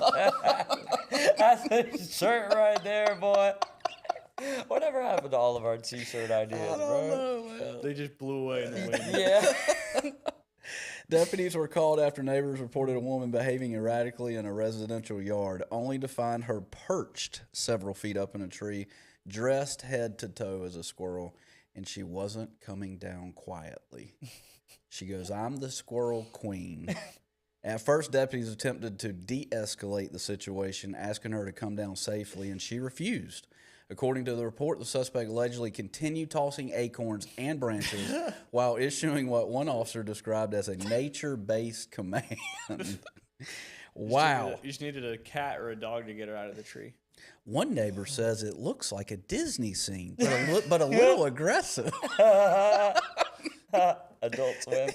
That's a shirt right there, boy. Whatever happened to all of our t-shirt ideas, bro? They just blew away in the wind. Yeah. Deputies were called after neighbors reported a woman behaving erratically in a residential yard, only to find her perched several feet up in a tree, dressed head to toe as a squirrel, and she wasn't coming down quietly. She goes, "I'm the squirrel queen." At first, deputies attempted to de-escalate the situation, asking her to come down safely, and she refused. According to the report, the suspect allegedly continued tossing acorns and branches while issuing what one officer described as a nature-based command. Wow. You just needed a cat or a dog to get her out of the tree. One neighbor says it looks like a Disney scene, but a little aggressive. Adult Swim.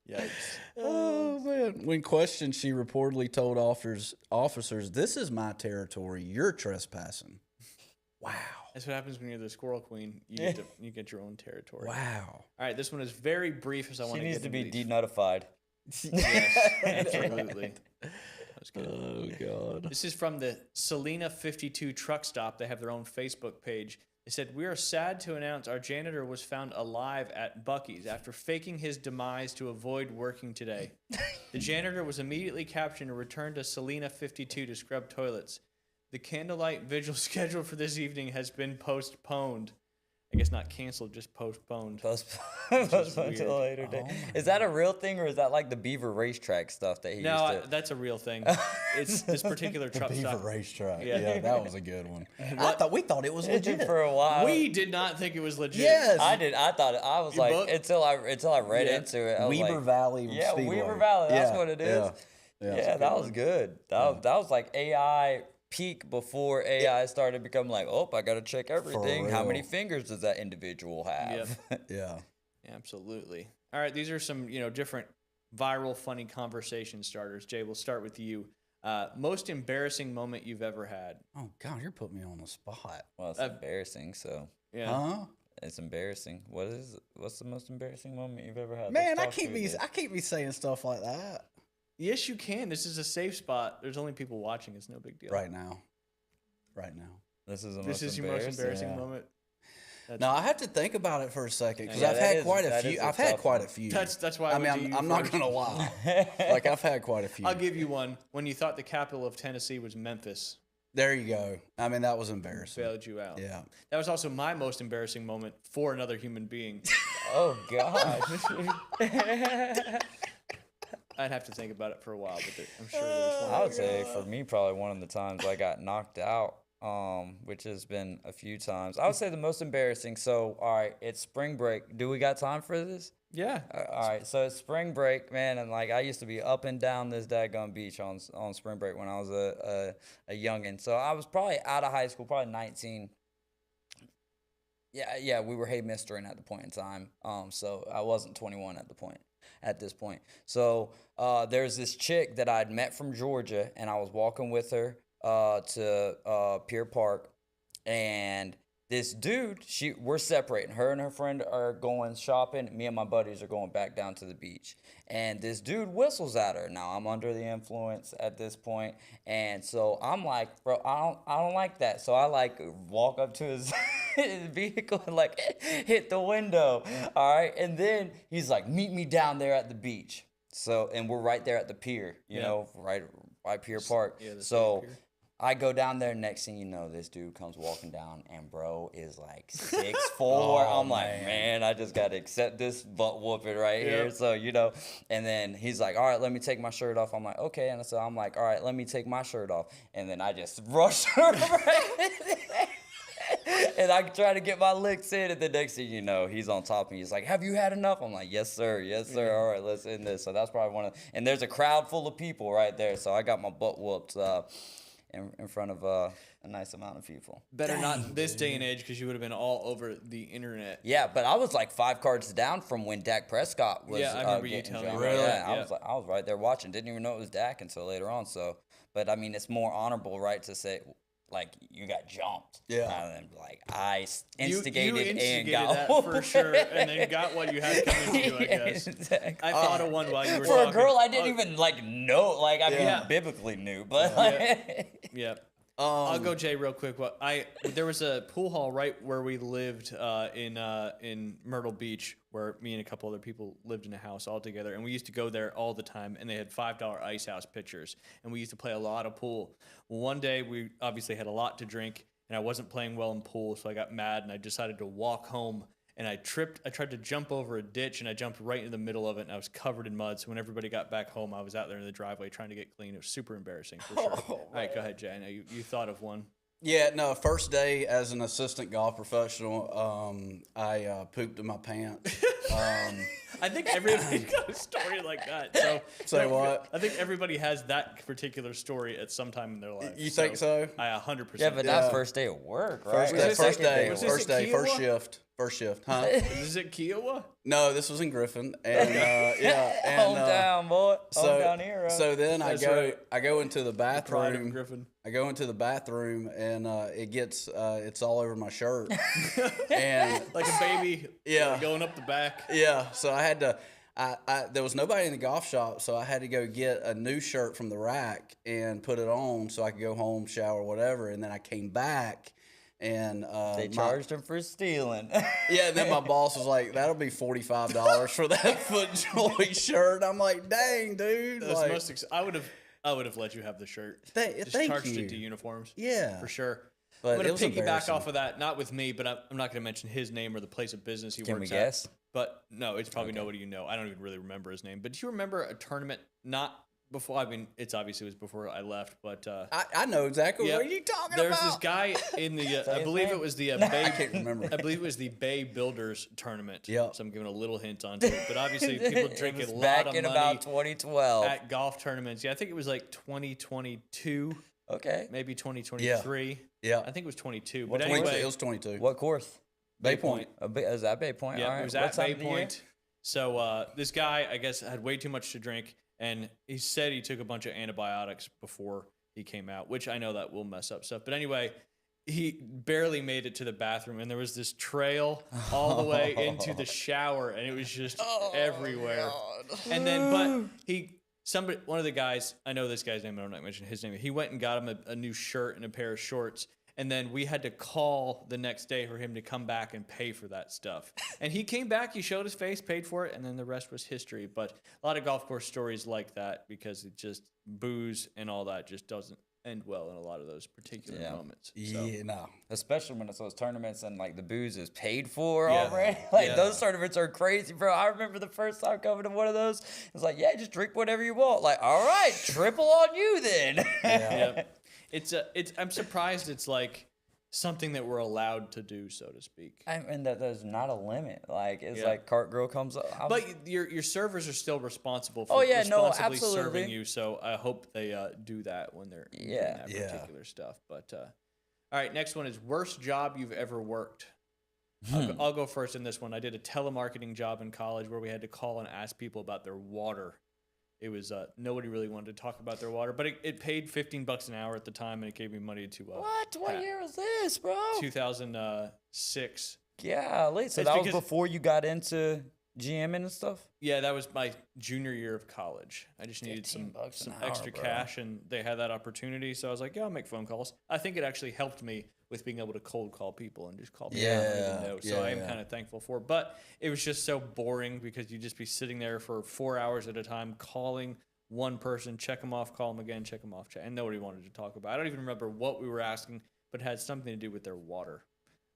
Yikes. Oh, man. When questioned, she reportedly told officers, "This is my territory. You're trespassing." Wow. That's what happens when you're the squirrel queen. You get your own territory. Wow. All right, this one is very brief as I want She to needs get to be into these. denotified. Yes, absolutely. That's good. Oh, God. This is from the Salina 52 truck stop. They have their own Facebook page. They said, "We are sad to announce our janitor was found alive at Buc-ee's after faking his demise to avoid working today. The janitor was immediately captured and returned to Salina 52 to scrub toilets. The candlelight vigil scheduled for this evening has been postponed." I guess not canceled, just postponed. Postpone until a later day. Is that a real thing, or is that like the Beaver racetrack stuff that he No, used to? that's a real thing. It's this particular truck Beaver stop. racetrack. Yeah. Yeah, that was a good one. We thought it was It did legit. for a while. We did not think it was legit. Yes. I did. I thought I was like booked? until I read Yeah. into it. I was Weaver like, Valley. Yeah, Speedway. Weaver Valley. That's Yeah, what it is. Yeah, that was good. That was like AI peak before AI started becoming like, oh, I got to check everything. How many real. fingers does that individual have? Yeah. Absolutely. All right, these are some, different viral, funny conversation starters. Jay, we'll start with you. Most embarrassing moment you've ever had? Oh, God, you're putting me on the spot. Well, it's embarrassing. So Yeah. Huh? it's embarrassing. What's the most embarrassing moment you've ever had? Man, Let's talk through this. I can't be saying stuff like that Yes, you can. This is a safe spot. There's only people watching. It's no big deal. right now. This is Your most embarrassing Yeah. moment. No, I have to think about it for a second because Yeah, I've that had is- quite a that few. is a I've had tough quite one. a few. That's why I mean, I'm not first. gonna lie. Like I've had quite a few. I'll give you one. When you thought the capital of Tennessee was Memphis, There you go. I mean, that was embarrassing. bailed you out. Yeah. That was also my most embarrassing moment for another human being. Oh God. I'd have to think about it for a while, but I'm sure there's one. I would say for me, probably one of the times I got knocked out, which has been a few times. I would say the most embarrassing. So, all right, it's spring break. Do we got time for this? Yeah. All right, so it's spring break, man, and like I used to be up and down this daggone beach on spring break when I was a youngin'. So I was probably out of high school, probably 19. Yeah, we were hey mistering at the point in time. So I wasn't 21 at this point. So there's this chick that I'd met from Georgia, and I was walking with her to Pier Park, and this dude, we're separating. Her and her friend are going shopping. Me and my buddies are going back down to the beach. And this dude whistles at her. Now I'm under the influence at this point, and so I'm like, bro, I don't like that. So I like walk up to his his vehicle and like hit the window. All right, and then he's like, meet me down there at the beach. So and we're right there at the pier, you know, right by Pier Park. Yeah, the so. pier. I go down there. Next thing you know, this dude comes walking down, and bro is like 6'4". I'm like, man, I just gotta accept this butt whooping right here. So and then he's like, all right, let me take my shirt off. I'm like, okay, and so I'm like, all right, let me take my shirt off, and then I just rush her right. And I try to get my licks in, and the next thing you know, he's on top of me. He's like, have you had enough? I'm like, yes, sir. Yes, sir. All right, let's end this. So that's probably and there's a crowd full of people right there. So I got my butt whooped in front of a nice amount of people. Better not this day and age, because you would have been all over the internet. Yeah, but I was like 5 cards down from when Dak Prescott was. Yeah, I remember you getting telling me. jumped. Really? Yeah, Yeah. I was right there watching. Didn't even know it was Dak until later on. So, but I mean, it's more honorable, right, to say like you got jumped. Yeah. Rather than like I You instigated and got that for sure, and then got what you had coming to you, I guess. Exactly. I thought of one while you were For talking. a girl I didn't even like know. Like I mean, Yeah. biblically knew, but Yeah. I'll go, Jay, real quick. There was a pool hall right where we lived in Myrtle Beach, where me and a couple other people lived in a house all together, and we used to go there all the time. And they had $5 Ice House pitchers, and we used to play a lot of pool. Well, one day we obviously had a lot to drink, and I wasn't playing well in pool, so I got mad and I decided to walk home. And I tripped. I tried to jump over a ditch, and I jumped right into the middle of it, and I was covered in mud. So when everybody got back home, I was out there in the driveway trying to get clean. It was super embarrassing, for sure. All right, go ahead, Jay. I know you thought of one. Yeah, no, first day as an assistant golf professional, I pooped in my pants. I think everybody's got a story like that. So Say what? I think everybody has that particular story at some time in their life. You think so? I 100%. yeah, but Yeah. not first day of work, right? First Was day, this first at- day, was this first at day, first Kiowa? shift, huh? Is it Kiowa? No, this was in Griffin, and yeah, and Hometown boy, so hometown hero. so then That's I go right. I go into the Pride of bathroom. Griffin. I go into the bathroom, and it gets it's all over my shirt, and Like a baby Yeah. going up the back. yeah, so I had to. There was nobody in the golf shop, so I had to go get a new shirt from the rack and put it on so I could go home, shower, whatever. And then I came back, and They charged him for stealing. yeah. And then my boss was like, "That'll be $45 for that FootJoy shirt." I'm like, "Dang, dude!" That's Like, I would have let you have the shirt. Just thank charged you. it to uniforms. Yeah. For sure. But I'm it going was to piggyback embarrassing. off of that, not with me, but I'm not going to mention his name or the place of business he Can we works guess? at. But no, it's probably nobody you know. I don't even really remember his name. But do you remember a tournament not before? I mean, it's obviously was before I left, but I know exactly yeah, what you're talking there's about. this guy in the I his believe name? it was the I Bay. can't remember. I believe it was the Bay Builders tournament. Yep. So I'm giving a little hint onto it. But obviously, people It drink was a lot back of in money about 2012. at golf tournaments. Yeah, I think it was like 2022, Okay. maybe 2023. Yeah. I think it was 22. What But 22, anyway, it was 22. What course? Bay Point. Is that Bay Point? yeah, All right. it was What at time Bay of the year? Point. So this guy, I guess, had way too much to drink, and he said he took a bunch of antibiotics before he came out, which I know that will mess up stuff. But anyway, he barely made it to the bathroom, and there was this trail all the way into the shower, and it was just everywhere. And then, but one of the guys, I know this guy's name, I don't know mention his name. He went and got him a new shirt and a pair of shorts. And then we had to call the next day for him to come back and pay for that stuff. And he came back, he showed his face, paid for it, and then the rest was history. But a lot of golf course stories like that, because it just booze and all that just doesn't end well in a lot of those particular moments. So, Yeah, no. Especially when it's those tournaments and like the booze is paid for Yeah. already. Like Yeah. those tournaments are crazy, bro. I remember the first time coming to one of those. It's like, yeah, just drink whatever you want. Like, all right, triple on you then. yeah. I'm surprised it's like something that we're allowed to do, so to speak. I mean, that there's not a limit. Like, it's Yeah. like cart girl comes up. But your servers are still responsible for Oh, yeah, no, responsibly serving absolutely. you. So I hope they do that when they're doing that Yeah. particular stuff. But all right, next one is worst job you've ever worked. I'll go first in this one. I did a telemarketing job in college where we had to call and ask people about their water. It was nobody really wanted to talk about their water, but it paid $15 an hour at the time, and it gave me money to What year was this, bro? 2006. Yeah, late. So It's that was because- before you got into GMing and stuff? Yeah, that was my junior year of college. I just needed some $15 an extra hour, bro. cash, and they had that opportunity. So I was like, yeah, I'll make phone calls. I think it actually helped me with being able to cold call people and just call people I don't even know. So I am kind of thankful for it. But it was just so boring because you'd just be sitting there for 4 hours at a time calling one person, check them off, call them again, check them off, and nobody wanted to talk about it. I don't even remember what we were asking, but it had something to do with their water.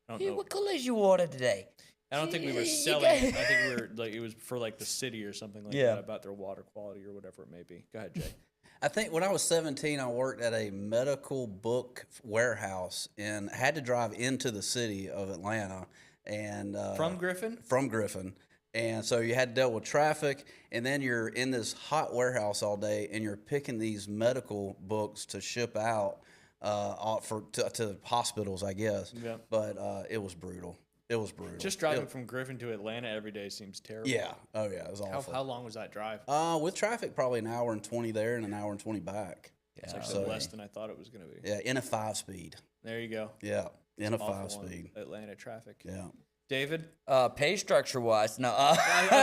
I don't Hey, know. what color is your water today? I don't think we were You selling. got- I think we were like it was for like the city or something like Yeah. that about their water quality or whatever it may be. Go ahead, Jay. I think when I was 17, I worked at a medical book warehouse and had to drive into the city of Atlanta and From Griffin? from Griffin. And so you had to deal with traffic, and then you're in this hot warehouse all day, and you're picking these medical books to ship out to hospitals, I guess. Yeah. But it was brutal. It was brutal. Just driving from Griffin to Atlanta every day seems terrible. Yeah. Oh yeah, it was How awful. long was that drive? With traffic, probably an hour and 20 there and an hour and 20 back. It's actually so- less than I thought it was going to be. Yeah, in a 5-speed. There you go. Yeah, in a Awful 5-speed. on Atlanta traffic. Yeah. David? Pay structure wise, no. I was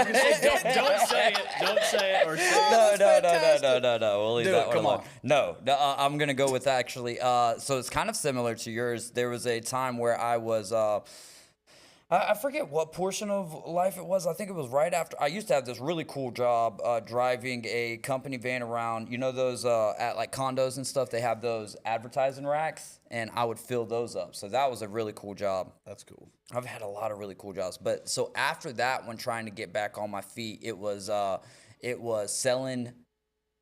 gonna say, don't say it. Don't say it. Or say it. No. We'll leave Do that it, one come alone. on. No, I'm gonna go with actually. So it's kind of similar to yours. There was a time where I was. I forget what portion of life it was. I think it was right after. I used to have this really cool job driving a company van around. You know those at like condos and stuff. They have those advertising racks, and I would fill those up. So that was a really cool job. That's cool. I've had a lot of really cool jobs, but so after that, when trying to get back on my feet, it was selling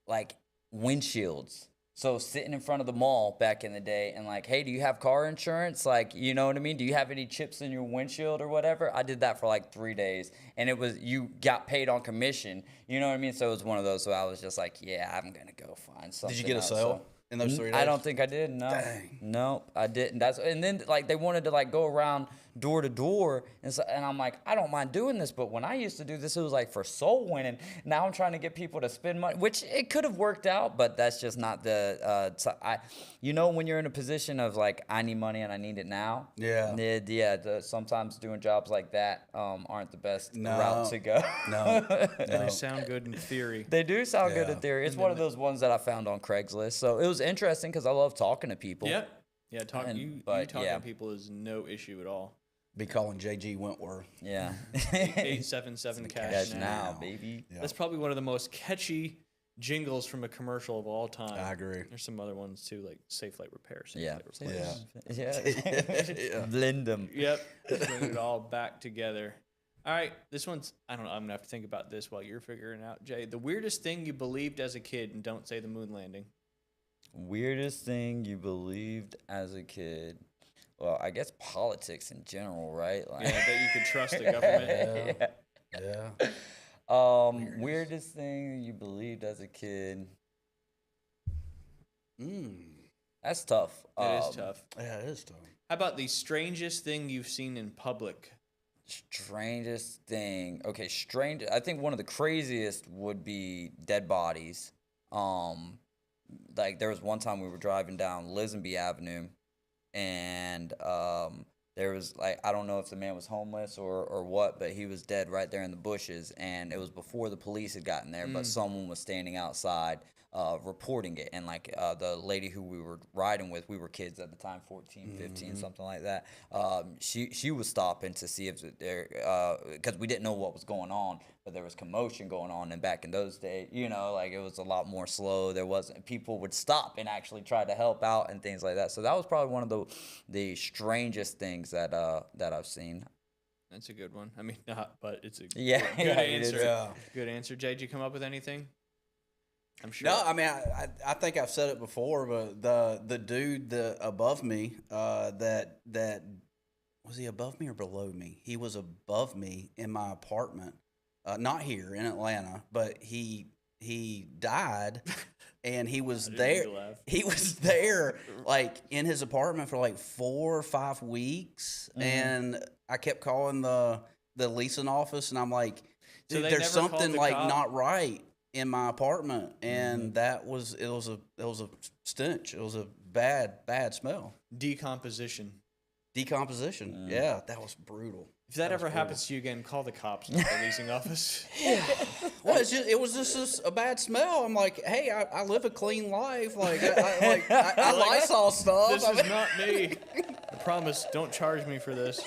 like windshields. So sitting in front of the mall back in the day and like, hey, do you have car insurance? Like, you know what I mean? Do you have any chips in your windshield or whatever? I did that for like 3 days, and it was you got paid on commission. You know what I mean? So it was one of those. So I was just like, yeah, I'm gonna go find something. Did you get a else. sale So- in those 3 days? I don't think I did. No, Dang. no, I didn't. And then like they wanted to like go around door to door, and I'm like, I don't mind doing this, but when I used to do this, it was like for soul winning. Now I'm trying to get people to spend money, which it could have worked out, but that's just not the. When you're in a position of like I need money and I need it now. Yeah. Sometimes doing jobs like that aren't the best No. route to go. No. They sound good in theory. They do sound good Yeah. in theory. It's one of those ones that I found on Craigslist. So it was interesting because I love talking to people. Yep. Yeah, you talking yeah. to people is no issue at all. Be calling JG Wentworth. Yeah. 877 Cash cash now, baby. Yeah. That's probably one of the most catchy jingles from a commercial of all time. I agree. There's some other ones too, like Safe Flight Repair. Safe Yeah. Flight Repair. Yeah. Blend them. Yep. Bring it all back together. All right. This one's, I don't know. I'm going to have to think about this while you're figuring out, Jay. The weirdest thing you believed as a kid, and don't say the moon landing. Weirdest thing you believed as a kid. Well, I guess politics in general, right? Like, Yeah, that you could trust the government. Yeah. Weirdest thing you believed as a kid. That's tough. It is tough. Yeah, it is tough. How about the strangest thing you've seen in public? Strangest thing. Okay, strange. I think one of the craziest would be dead bodies. Like there was one time we were driving down Lisenby Avenue, and there was like, I don't know if the man was homeless or what, but he was dead right there in the bushes, and it was before the police had gotten there, but someone was standing outside reporting it, and like the lady who we were riding with, we were kids at the time, 14, 15, something like that, she was stopping to see if there, because we didn't know what was going on, but there was commotion going on, and back in those days, like it was a lot more slow. There wasn't, people would stop and actually try to help out and things like that. So that was probably one of the strangest things that I've seen. That's a good one. I mean, not, but it's a Yeah, good yeah, it is. answer. Yeah. Good answer. Jay, did you come up with anything? I'm sure. No, I mean, I think I've said it before, but the dude above me, that was he above me or below me? He was above me in my apartment, not here in Atlanta, but he died and he was didn't there. mean to laugh. He was there, like in his apartment for like 4 or 5 weeks, and I kept calling the leasing office, and I'm like, So dude, they there's never called something the like cop? not right in my apartment, and it was a stench. It was a bad smell. Decomposition. Decomposition. Yeah, that was brutal. If that ever happens to you again, call the cops, not the leasing office. Well, it was just a bad smell. I'm like, hey, I live a clean life. Like, I Lysol stuff. This is not me. I promise, don't charge me for this.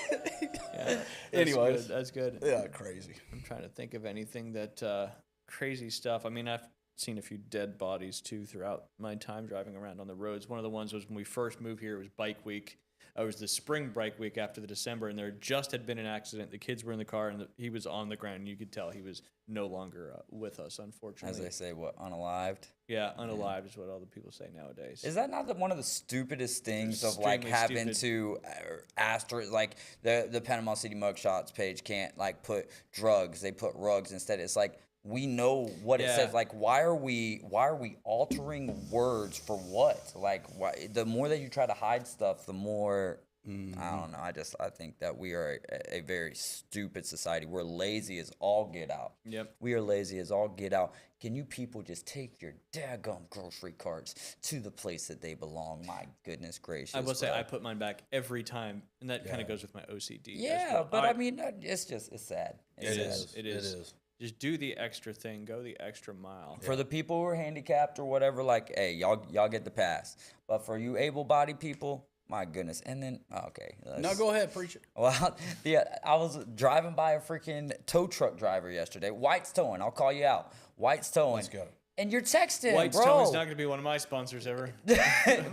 Yeah, Anyways. that's good. Yeah, crazy. I'm trying to think of anything that crazy stuff. I mean, I've seen a few dead bodies too throughout my time driving around on the roads. One of the ones was when we first moved here. It was Bike Week. It was the spring bike week after the December, and there just had been an accident. The kids were in the car, and he was on the ground. And you could tell he was no longer with us, As unfortunately. they say, what, unalived? Yeah, unalived is what all the people say nowadays. Is that not one of the stupidest things of like Extremely having stupid. to asterisk like the Panama City Mugshots page can't like put drugs, they put rugs instead. It's like we know what it Yeah. says. Like why are we altering words for what? Like why, the more that you try to hide stuff, the more I don't know. I think that we are a very stupid society. We're lazy as all get out. Yep. We are lazy as all get out. Can you people just take your daggum grocery carts to the place that they belong? My goodness gracious. I will say bro. I put mine back every time, and that kind of goes with my OCD. as Yeah, well. but I mean, it's sad. It is. It is. Just do the extra thing. Go the extra mile. For the people who are handicapped or whatever, like, hey, y'all get the pass. But for you able-bodied people, my goodness. And then, okay. No, go ahead, preach it. Well, I was driving by a freaking tow truck driver yesterday. White's Towing. I'll call you out. White's Towing. Let's go. And you're texting, White's bro. Towing's not going to be one of my sponsors ever.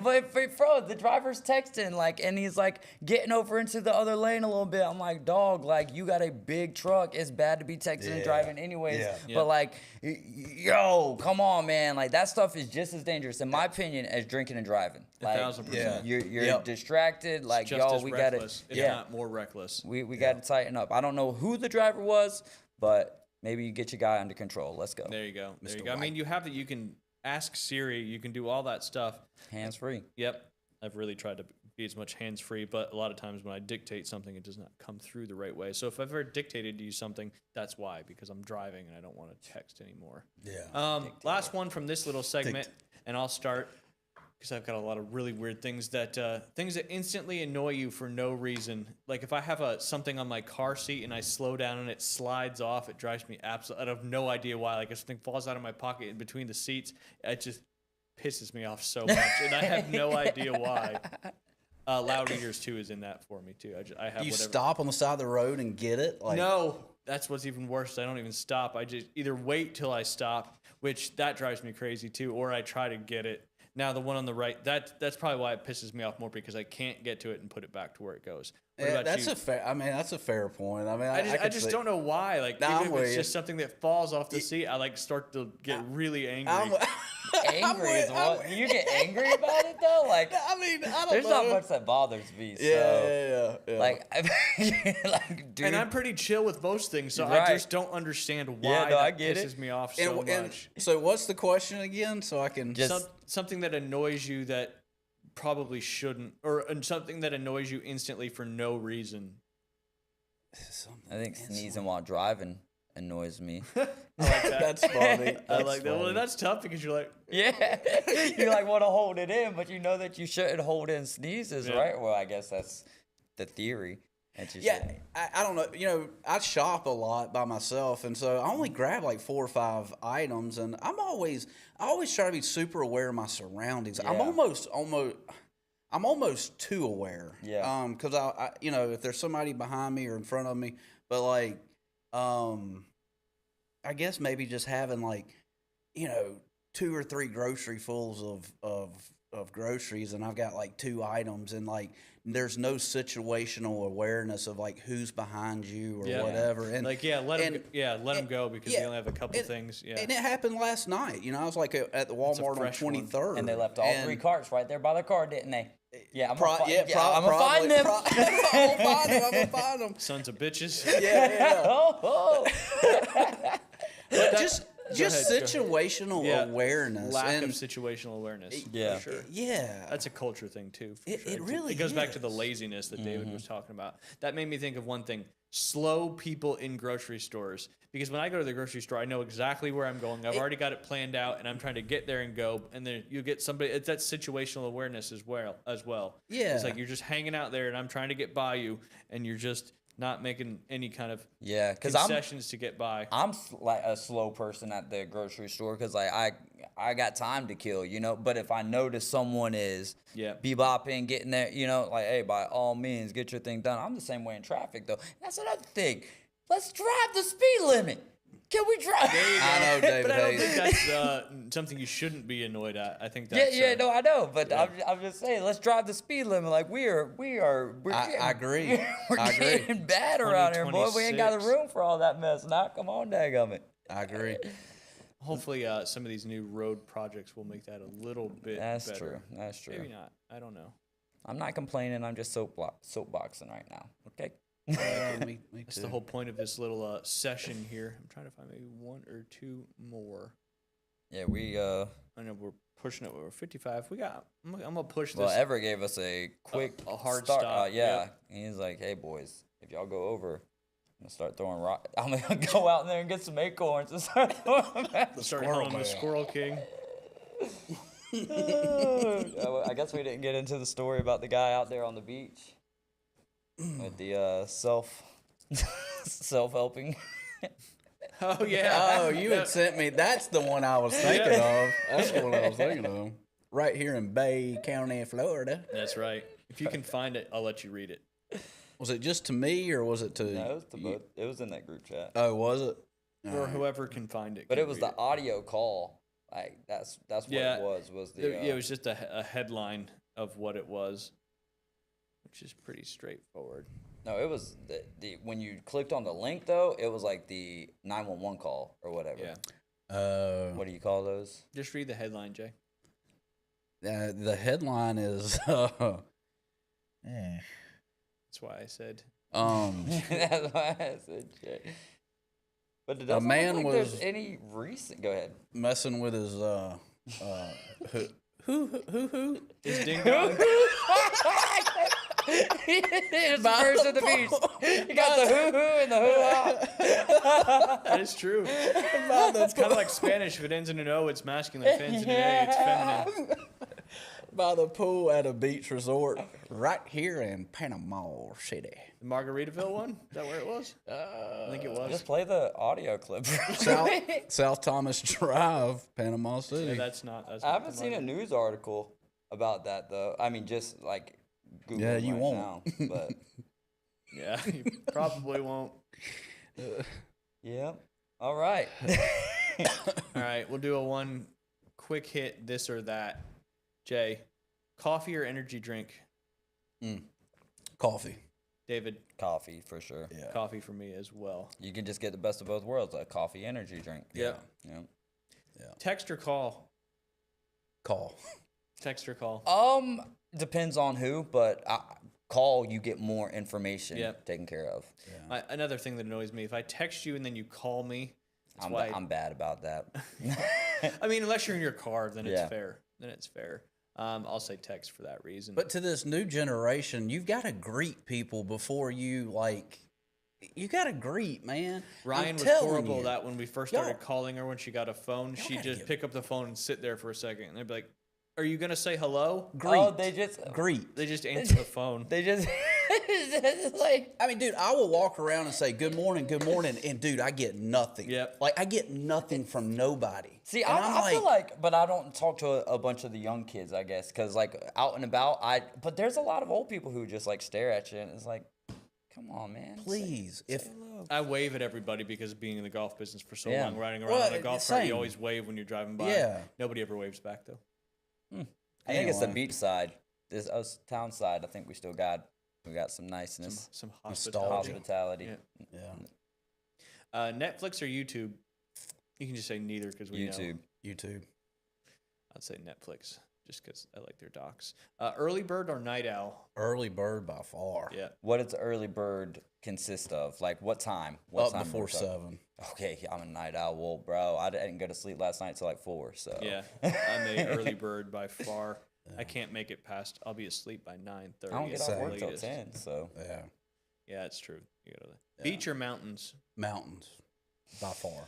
but bro, the driver's texting like, and he's like getting over into the other lane a little bit. I'm like, dog, like you got a big truck. It's bad to be texting and driving anyways. Yeah. But like, yo, come on, man. Like that stuff is just as dangerous, in my opinion, as drinking and driving. Like, 1,000%. You're distracted. Like, Just y'all, as we got reckless, to, if not more reckless. we got to tighten up. I don't know who the driver was, but maybe you get your guy under control. Let's go. There you go. There you Mr. go. I mean, White. you have that. You can ask Siri. You can do all that stuff. Hands free. Yep. I've really tried to be as much hands-free, but a lot of times when I dictate something, it does not come through the right way. So if I've ever dictated to you something, that's why, because I'm driving and I don't want to text anymore. Yeah. Last one from this little segment, and I'll start because I've got a lot of really weird things that instantly annoy you for no reason. Like if I have something on my car seat and I slow down and it slides off, it drives me absolutely. I have no idea why. Like if something falls out of my pocket in between the seats, it just pisses me off so much, and I have no idea why. Loud eaters too is in that for me too. I have Do you whatever. stop on the side of the road and get it? Like, No, that's what's even worse. I don't even stop. I just either wait till I stop, which that drives me crazy too, or I try to get it. Now the one on the right, that's probably why it pisses me off more, because I can't get to it and put it back to where it goes. What Yeah, about that's you? a fair. I mean, that's a fair point. I mean, I just don't know why. Like Nah, even I'm if it's with just you. something that falls off the seat, I like start to get really angry. Angry is what? You get angry about it though? Like, I mean, I don't there's know. not much that bothers me. So, Yeah. like, like, dude. And I'm pretty chill with most things, so Right. I just don't understand why Yeah, no, I that get it. pisses me off so And much. so, what's the question again? So I can Just- Something that annoys you that probably shouldn't, or something that annoys you instantly for no reason. I think sneezing while driving annoys me. I like that. That's funny. I like that. Well, funny. that's tough because you're like, Yeah, you like want to hold it in, but you know that you shouldn't hold in sneezes, Yeah. right? Well, I guess that's the theory. That you Yeah, shouldn't. I don't know. You know, I shop a lot by myself, and so I only grab like 4 or 5 items, and I always try to be super aware of my surroundings. I'm Yeah. almost too aware. Yeah. Because I you know, if there's somebody behind me or in front of me, but like, I guess maybe just having like, you know, 2 or 3 grocery fulls of groceries, and I've got like 2 items, and like there's no situational awareness of like who's behind you or Yeah. whatever. And like, let him and- go because yeah, they only have a couple and- things. Yeah. and it happened last night. You know, I was like at the Walmart on fresh one. 23rd, And they left all 3 carts right there by the car, didn't they? Yeah, I'm gonna find them. I'm gonna find them. Sons of bitches. Yeah. Oh, oh. But just just ahead, go situational Yeah, awareness. Lack and of situational awareness. Yeah. For sure. yeah, That's a culture thing too. For It- sure. it really It goes back to the is. laziness that David was talking about. That made me think of one thing: slow people in grocery stores. Because when I go to the grocery store, I know exactly where I'm going. I've already got it planned out, and I'm trying to get there and go. And then you get somebody. It's that situational awareness as well. Yeah. It's like you're just hanging out there, and I'm trying to get by you, and you're just not making any kind of Yeah, because concessions to get by. I'm like a slow person at the grocery store because like I got time to kill, you know. But if I notice someone is Yeah. bebopping, getting there, you know, like hey, by all means, get your thing done. I'm the same way in traffic though. That's another thing. Let's drive the speed limit. Can we drive? I know, David But I don't Hayes. think that's something you shouldn't be annoyed at. I think Yeah, that's yeah, no, I know, but yeah. I'm just saying, let's drive the speed limit. Like we're I agree. We're I agree. getting bad around here, boy. We ain't got the 2026. room for all that mess. Now, come on, daggum it. I agree. Hopefully, some of these new road projects will make that a little bit That's better. true. That's true. Maybe not. I don't know. I'm not complaining. I'm just soapboxing right now. Okay. Me That's too. the whole point of this little session here. I'm trying to find maybe one or two more. Yeah, we I know we're pushing it. We're 55. We got. I'm gonna push well, this. Everett gave us a quick a hard start. stop, Yeah, yep. he's like, "Hey boys, if y'all go over, I'm gonna start throwing rock. I'm gonna go out there and get some acorns and start throwing them at the Start Squirrel calling the Man. Squirrel King. I guess we didn't get into the story about the guy out there on the beach with the self-helping. Oh yeah. Oh, you had sent me. That's the one I was thinking of. That's the one I was thinking of. Right here in Bay County, Florida. That's right. If you can find it, I'll let you read it. Was it just to me or was it to? No, it was to you? both. It was in that group chat. Oh, was it? Or whoever can find it. But can it was read the audio call. Like that's what Yeah, it was. Was the Yeah, it was just a headline of what it was, which is pretty straightforward. no, it was the when you clicked on the link though, it was like the 911 call or whatever. Yeah. What do you call those? Just read the headline, Jay. The headline is That's why I said. That's why I said Jay. But it doesn't man look like there's was- any recent. Go ahead. messing with his who? Is Ding Dong? It's the first of the beast. You got the hoo-hoo and the hoo-ha. That is true. It's kind of like Spanish. If it ends in an O, it's masculine. If it ends in an A, it's feminine. By the pool at a beach resort right here in Panama City. The Margaritaville one? Is that where it was? I think it was. Just play the audio clip. South Thomas Drive, Panama City. Yeah, that's not. That's I not haven't the seen a Margaritaville. news article about that though. I mean, just like Google Yeah, it you right won't. now, but Yeah, you probably won't. yeah. All right. All right, we'll do a one quick hit, this or that. Jay, coffee or energy drink? Coffee. David, Coffee for sure. Yeah. coffee for me as well. You can just get the best of both worlds, a coffee energy drink. Yep. Yeah. Text or call? Call. Text or call? Depends on who, but call you get more information Yep. taken care of. Another thing that annoys me, if I text you and then you call me, that's why. I'm bad about that. I mean, unless you're in your car, then it's Yeah. fair. Then it's fair. I'll say text for that reason. But to this new generation, you've got to greet people before you you got to greet, man. Ryan I'm was telling horrible you. that when we first started Y'all- calling her when she got a phone, she'd gotta just give- pick up the phone and sit there for a second, and they'd be like, "Are you gonna say hello?" Greet. Oh, they just greet. They just answer the phone. they just it's like I mean, dude, I will walk around and say good morning, and dude, I get nothing. Yep. Like I get nothing from nobody. see, And I feel like, but I don't talk to a bunch of the young kids, I guess, because like out and about, but there's a lot of old people who just like stare at you, and it's like, come on, man, please, if I wave at everybody because of being in the golf business for so Yeah. long, riding around Well, on a golf cart. same. You always wave when you're driving by. Yeah. Nobody ever waves back though. I think it's the Anyway. beach side. This us town side. I think we still got some niceness, Some Nostalgia. hospitality. hospitality. yeah, Netflix or YouTube? You can just say neither because we know. YouTube. YouTube. I'd say Netflix. just because I like their docks. Early bird or night owl? Early bird by far. Yeah. What does early bird consist of? Like what time? What Up time before wakes up? 7. Okay, I'm a night owl. Well, bro, I didn't go to sleep last night till like 4. So Yeah, I'm a early bird by far. I can't make it past. I'll be asleep by 9:30. I don't get at off the work till latest. 10. So Yeah. Yeah, it's true. You go to the beach or mountains, Mountains by far.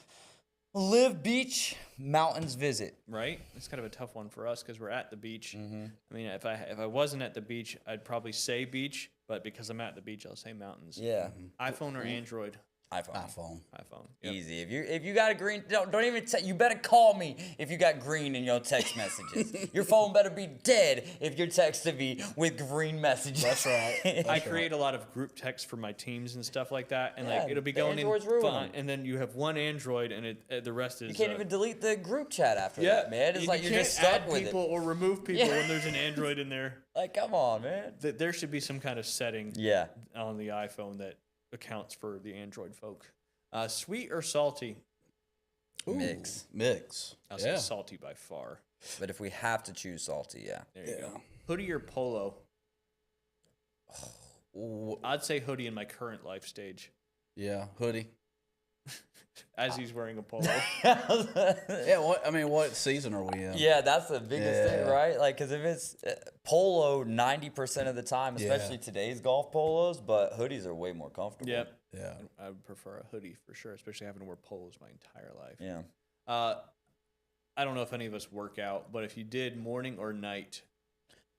live beach, mountains visit. right? It's kind of a tough one for us because we're at the beach. Mm-hmm. I mean, if I wasn't at the beach, I'd probably say beach, but because I'm at the beach, I'll say mountains. Yeah, iPhone or Android? iPhone. iPhone. Yep. Easy. If you got a green, don't even. You better call me if you got green in your text messages. Your phone better be dead if you're texting me with green messages. That's right. I create a lot of group text for my teams and stuff like that, and like Yeah, it'll be the going Androids in ruin fine, 'em. and then you have one Android, and the rest is You can't even delete the group chat after that, man. It's you like you're can't just stuck add with people it. or remove people Yeah. when there's an Android in there. Like, come on, man. There should be some kind of setting Yeah. on the iPhone that accounts for the Android folk. Sweet or salty? Ooh, Mix. Mix. I'll say Yeah. salty by far. But if we have to choose salty, yeah. There you Yeah. go. Hoodie or polo? Ooh, I'd say hoodie in my current life stage, Yeah. Hoodie. as he's wearing a polo. Yeah. What season are we in? Yeah, that's the biggest thing, Yeah. right? Like, because if it's polo 90% of the time, especially Yeah. today's golf polos, but hoodies are way more comfortable. Yep. Yeah. I would prefer a hoodie for sure, especially having to wear polos my entire life. Yeah. I don't know if any of us work out, but if you did morning or night,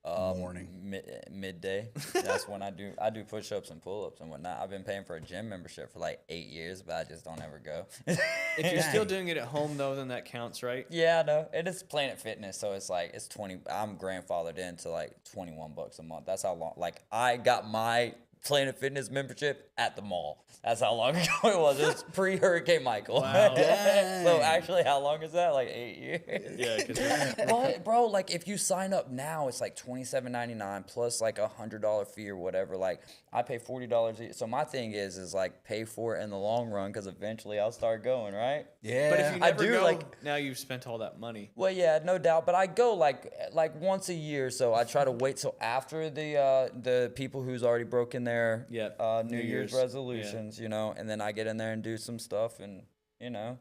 Morning. Midday. That's when I do push-ups and pull-ups and whatnot. I've been paying for a gym membership for like 8 years, but I just don't ever go. if you're still doing it at home though, then that counts, right? Yeah, I know. And it's Planet Fitness, so it's like it's 20. I'm grandfathered into like $21 a month. That's how long. Like I got my Planet Fitness membership at the mall. That's how long ago it was. It was pre-Hurricane Michael. Wow. So Dang. actually, how long is that? Like 8 years. Yeah, because But bro, like if you sign up now, it's like $27.99 plus like $100 fee or whatever. Like I pay $40. So my thing is like pay for it in the long run because eventually I'll start going, right? Yeah. but if you I never do, go, like- now you've spent all that money. Well, yeah, no doubt. But I go like once a year, so I try to wait till after the people who's already broken their Yep. New Year's Yeah. resolutions, you know, and then I get in there and do some stuff, and you know,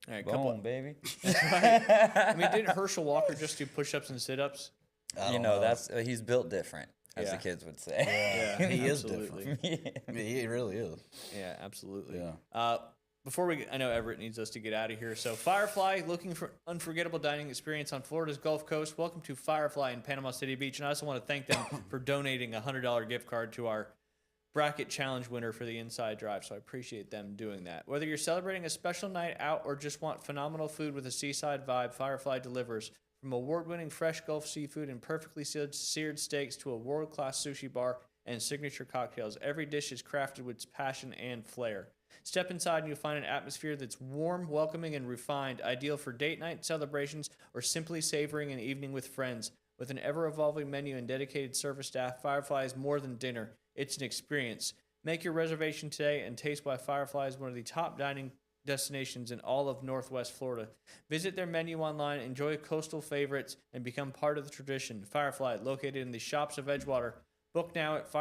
All right, boom, baby. I mean, didn't Herschel Walker just do push-ups and sit-ups? I You don't know, that's he's built different, as Yeah. the kids would say. Yeah, He is absolutely. I mean, he really is. Yeah, absolutely. Yeah. Before I know Everett needs us to get out of here. So Firefly, looking for unforgettable dining experience on Florida's Gulf Coast. Welcome to Firefly in Panama City Beach. And I also want to thank them for donating a $100 gift card to our bracket challenge winner for the Inside Drive. So I appreciate them doing that. Whether you're celebrating a special night out or just want phenomenal food with a seaside vibe, Firefly delivers. From award-winning fresh Gulf seafood and perfectly seared steaks to a world-class sushi bar and signature cocktails, every dish is crafted with passion and flair. Step inside and you'll find an atmosphere that's warm, welcoming, and refined, ideal for date night celebrations or simply savoring an evening with friends. With an ever-evolving menu and dedicated service staff, Firefly is more than dinner. It's an experience. Make your reservation today and taste why Firefly is one of the top dining destinations in all of Northwest Florida. Visit their menu online, enjoy coastal favorites, and become part of the tradition. Firefly, located in the shops of Edgewater. Book now at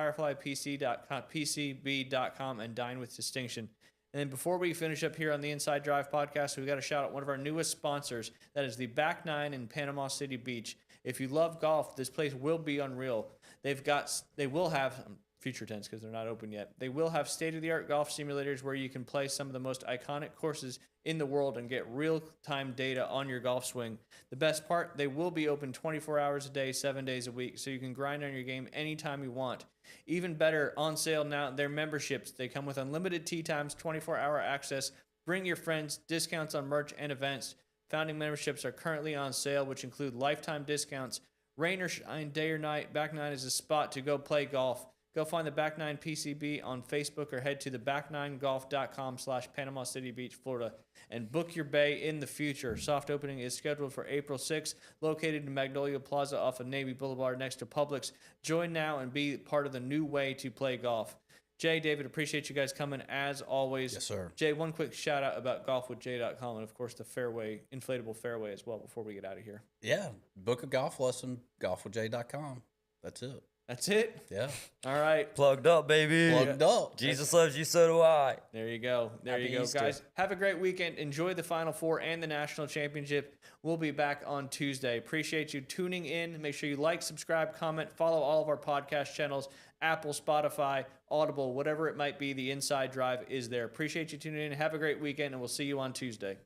fireflypcb.com and dine with distinction. And then before we finish up here on the Inside Drive podcast, we've got to shout out one of our newest sponsors. That is the Back Nine in Panama City Beach. If you love golf, this place will be unreal. They will have future tense because they're not open yet. They will have state-of-the-art golf simulators where you can play some of the most iconic courses in the world and get real-time data on your golf swing. The best part, they will be open 24 hours a day, 7 days a week, so you can grind on your game anytime you want. Even better, on sale now, their memberships. They come with unlimited tee times, 24-hour access. Bring your friends, discounts on merch and events. Founding memberships are currently on sale, which include lifetime discounts. Rain or shine, day or night, Back Nine is a spot to go play golf. Go find the Back Nine PCB on Facebook or head to theback9golf.com/Panama City Beach, Florida, and book your bay in the future. Soft opening is scheduled for April 6th, located in Magnolia Plaza off of Navy Boulevard next to Publix. Join now and be part of the new way to play golf. Jay, David, appreciate you guys coming as always. Yes, sir. Jay, one quick shout out about golfwithjay.com and, of course, the fairway, inflatable fairway as well before we get out of here. Yeah. Book a golf lesson, golfwithjay.com. That's it. That's it? Yeah. All right. Plugged up, baby. Plugged up. Jesus loves you, so do I. There you go. There Happy you go, Easter. guys. Have a great weekend. Enjoy the Final Four and the National Championship. We'll be back on Tuesday. Appreciate you tuning in. Make sure you like, subscribe, comment, follow all of our podcast channels, Apple, Spotify, Audible, whatever it might be. The Inside Drive is there. Appreciate you tuning in. Have a great weekend, and we'll see you on Tuesday.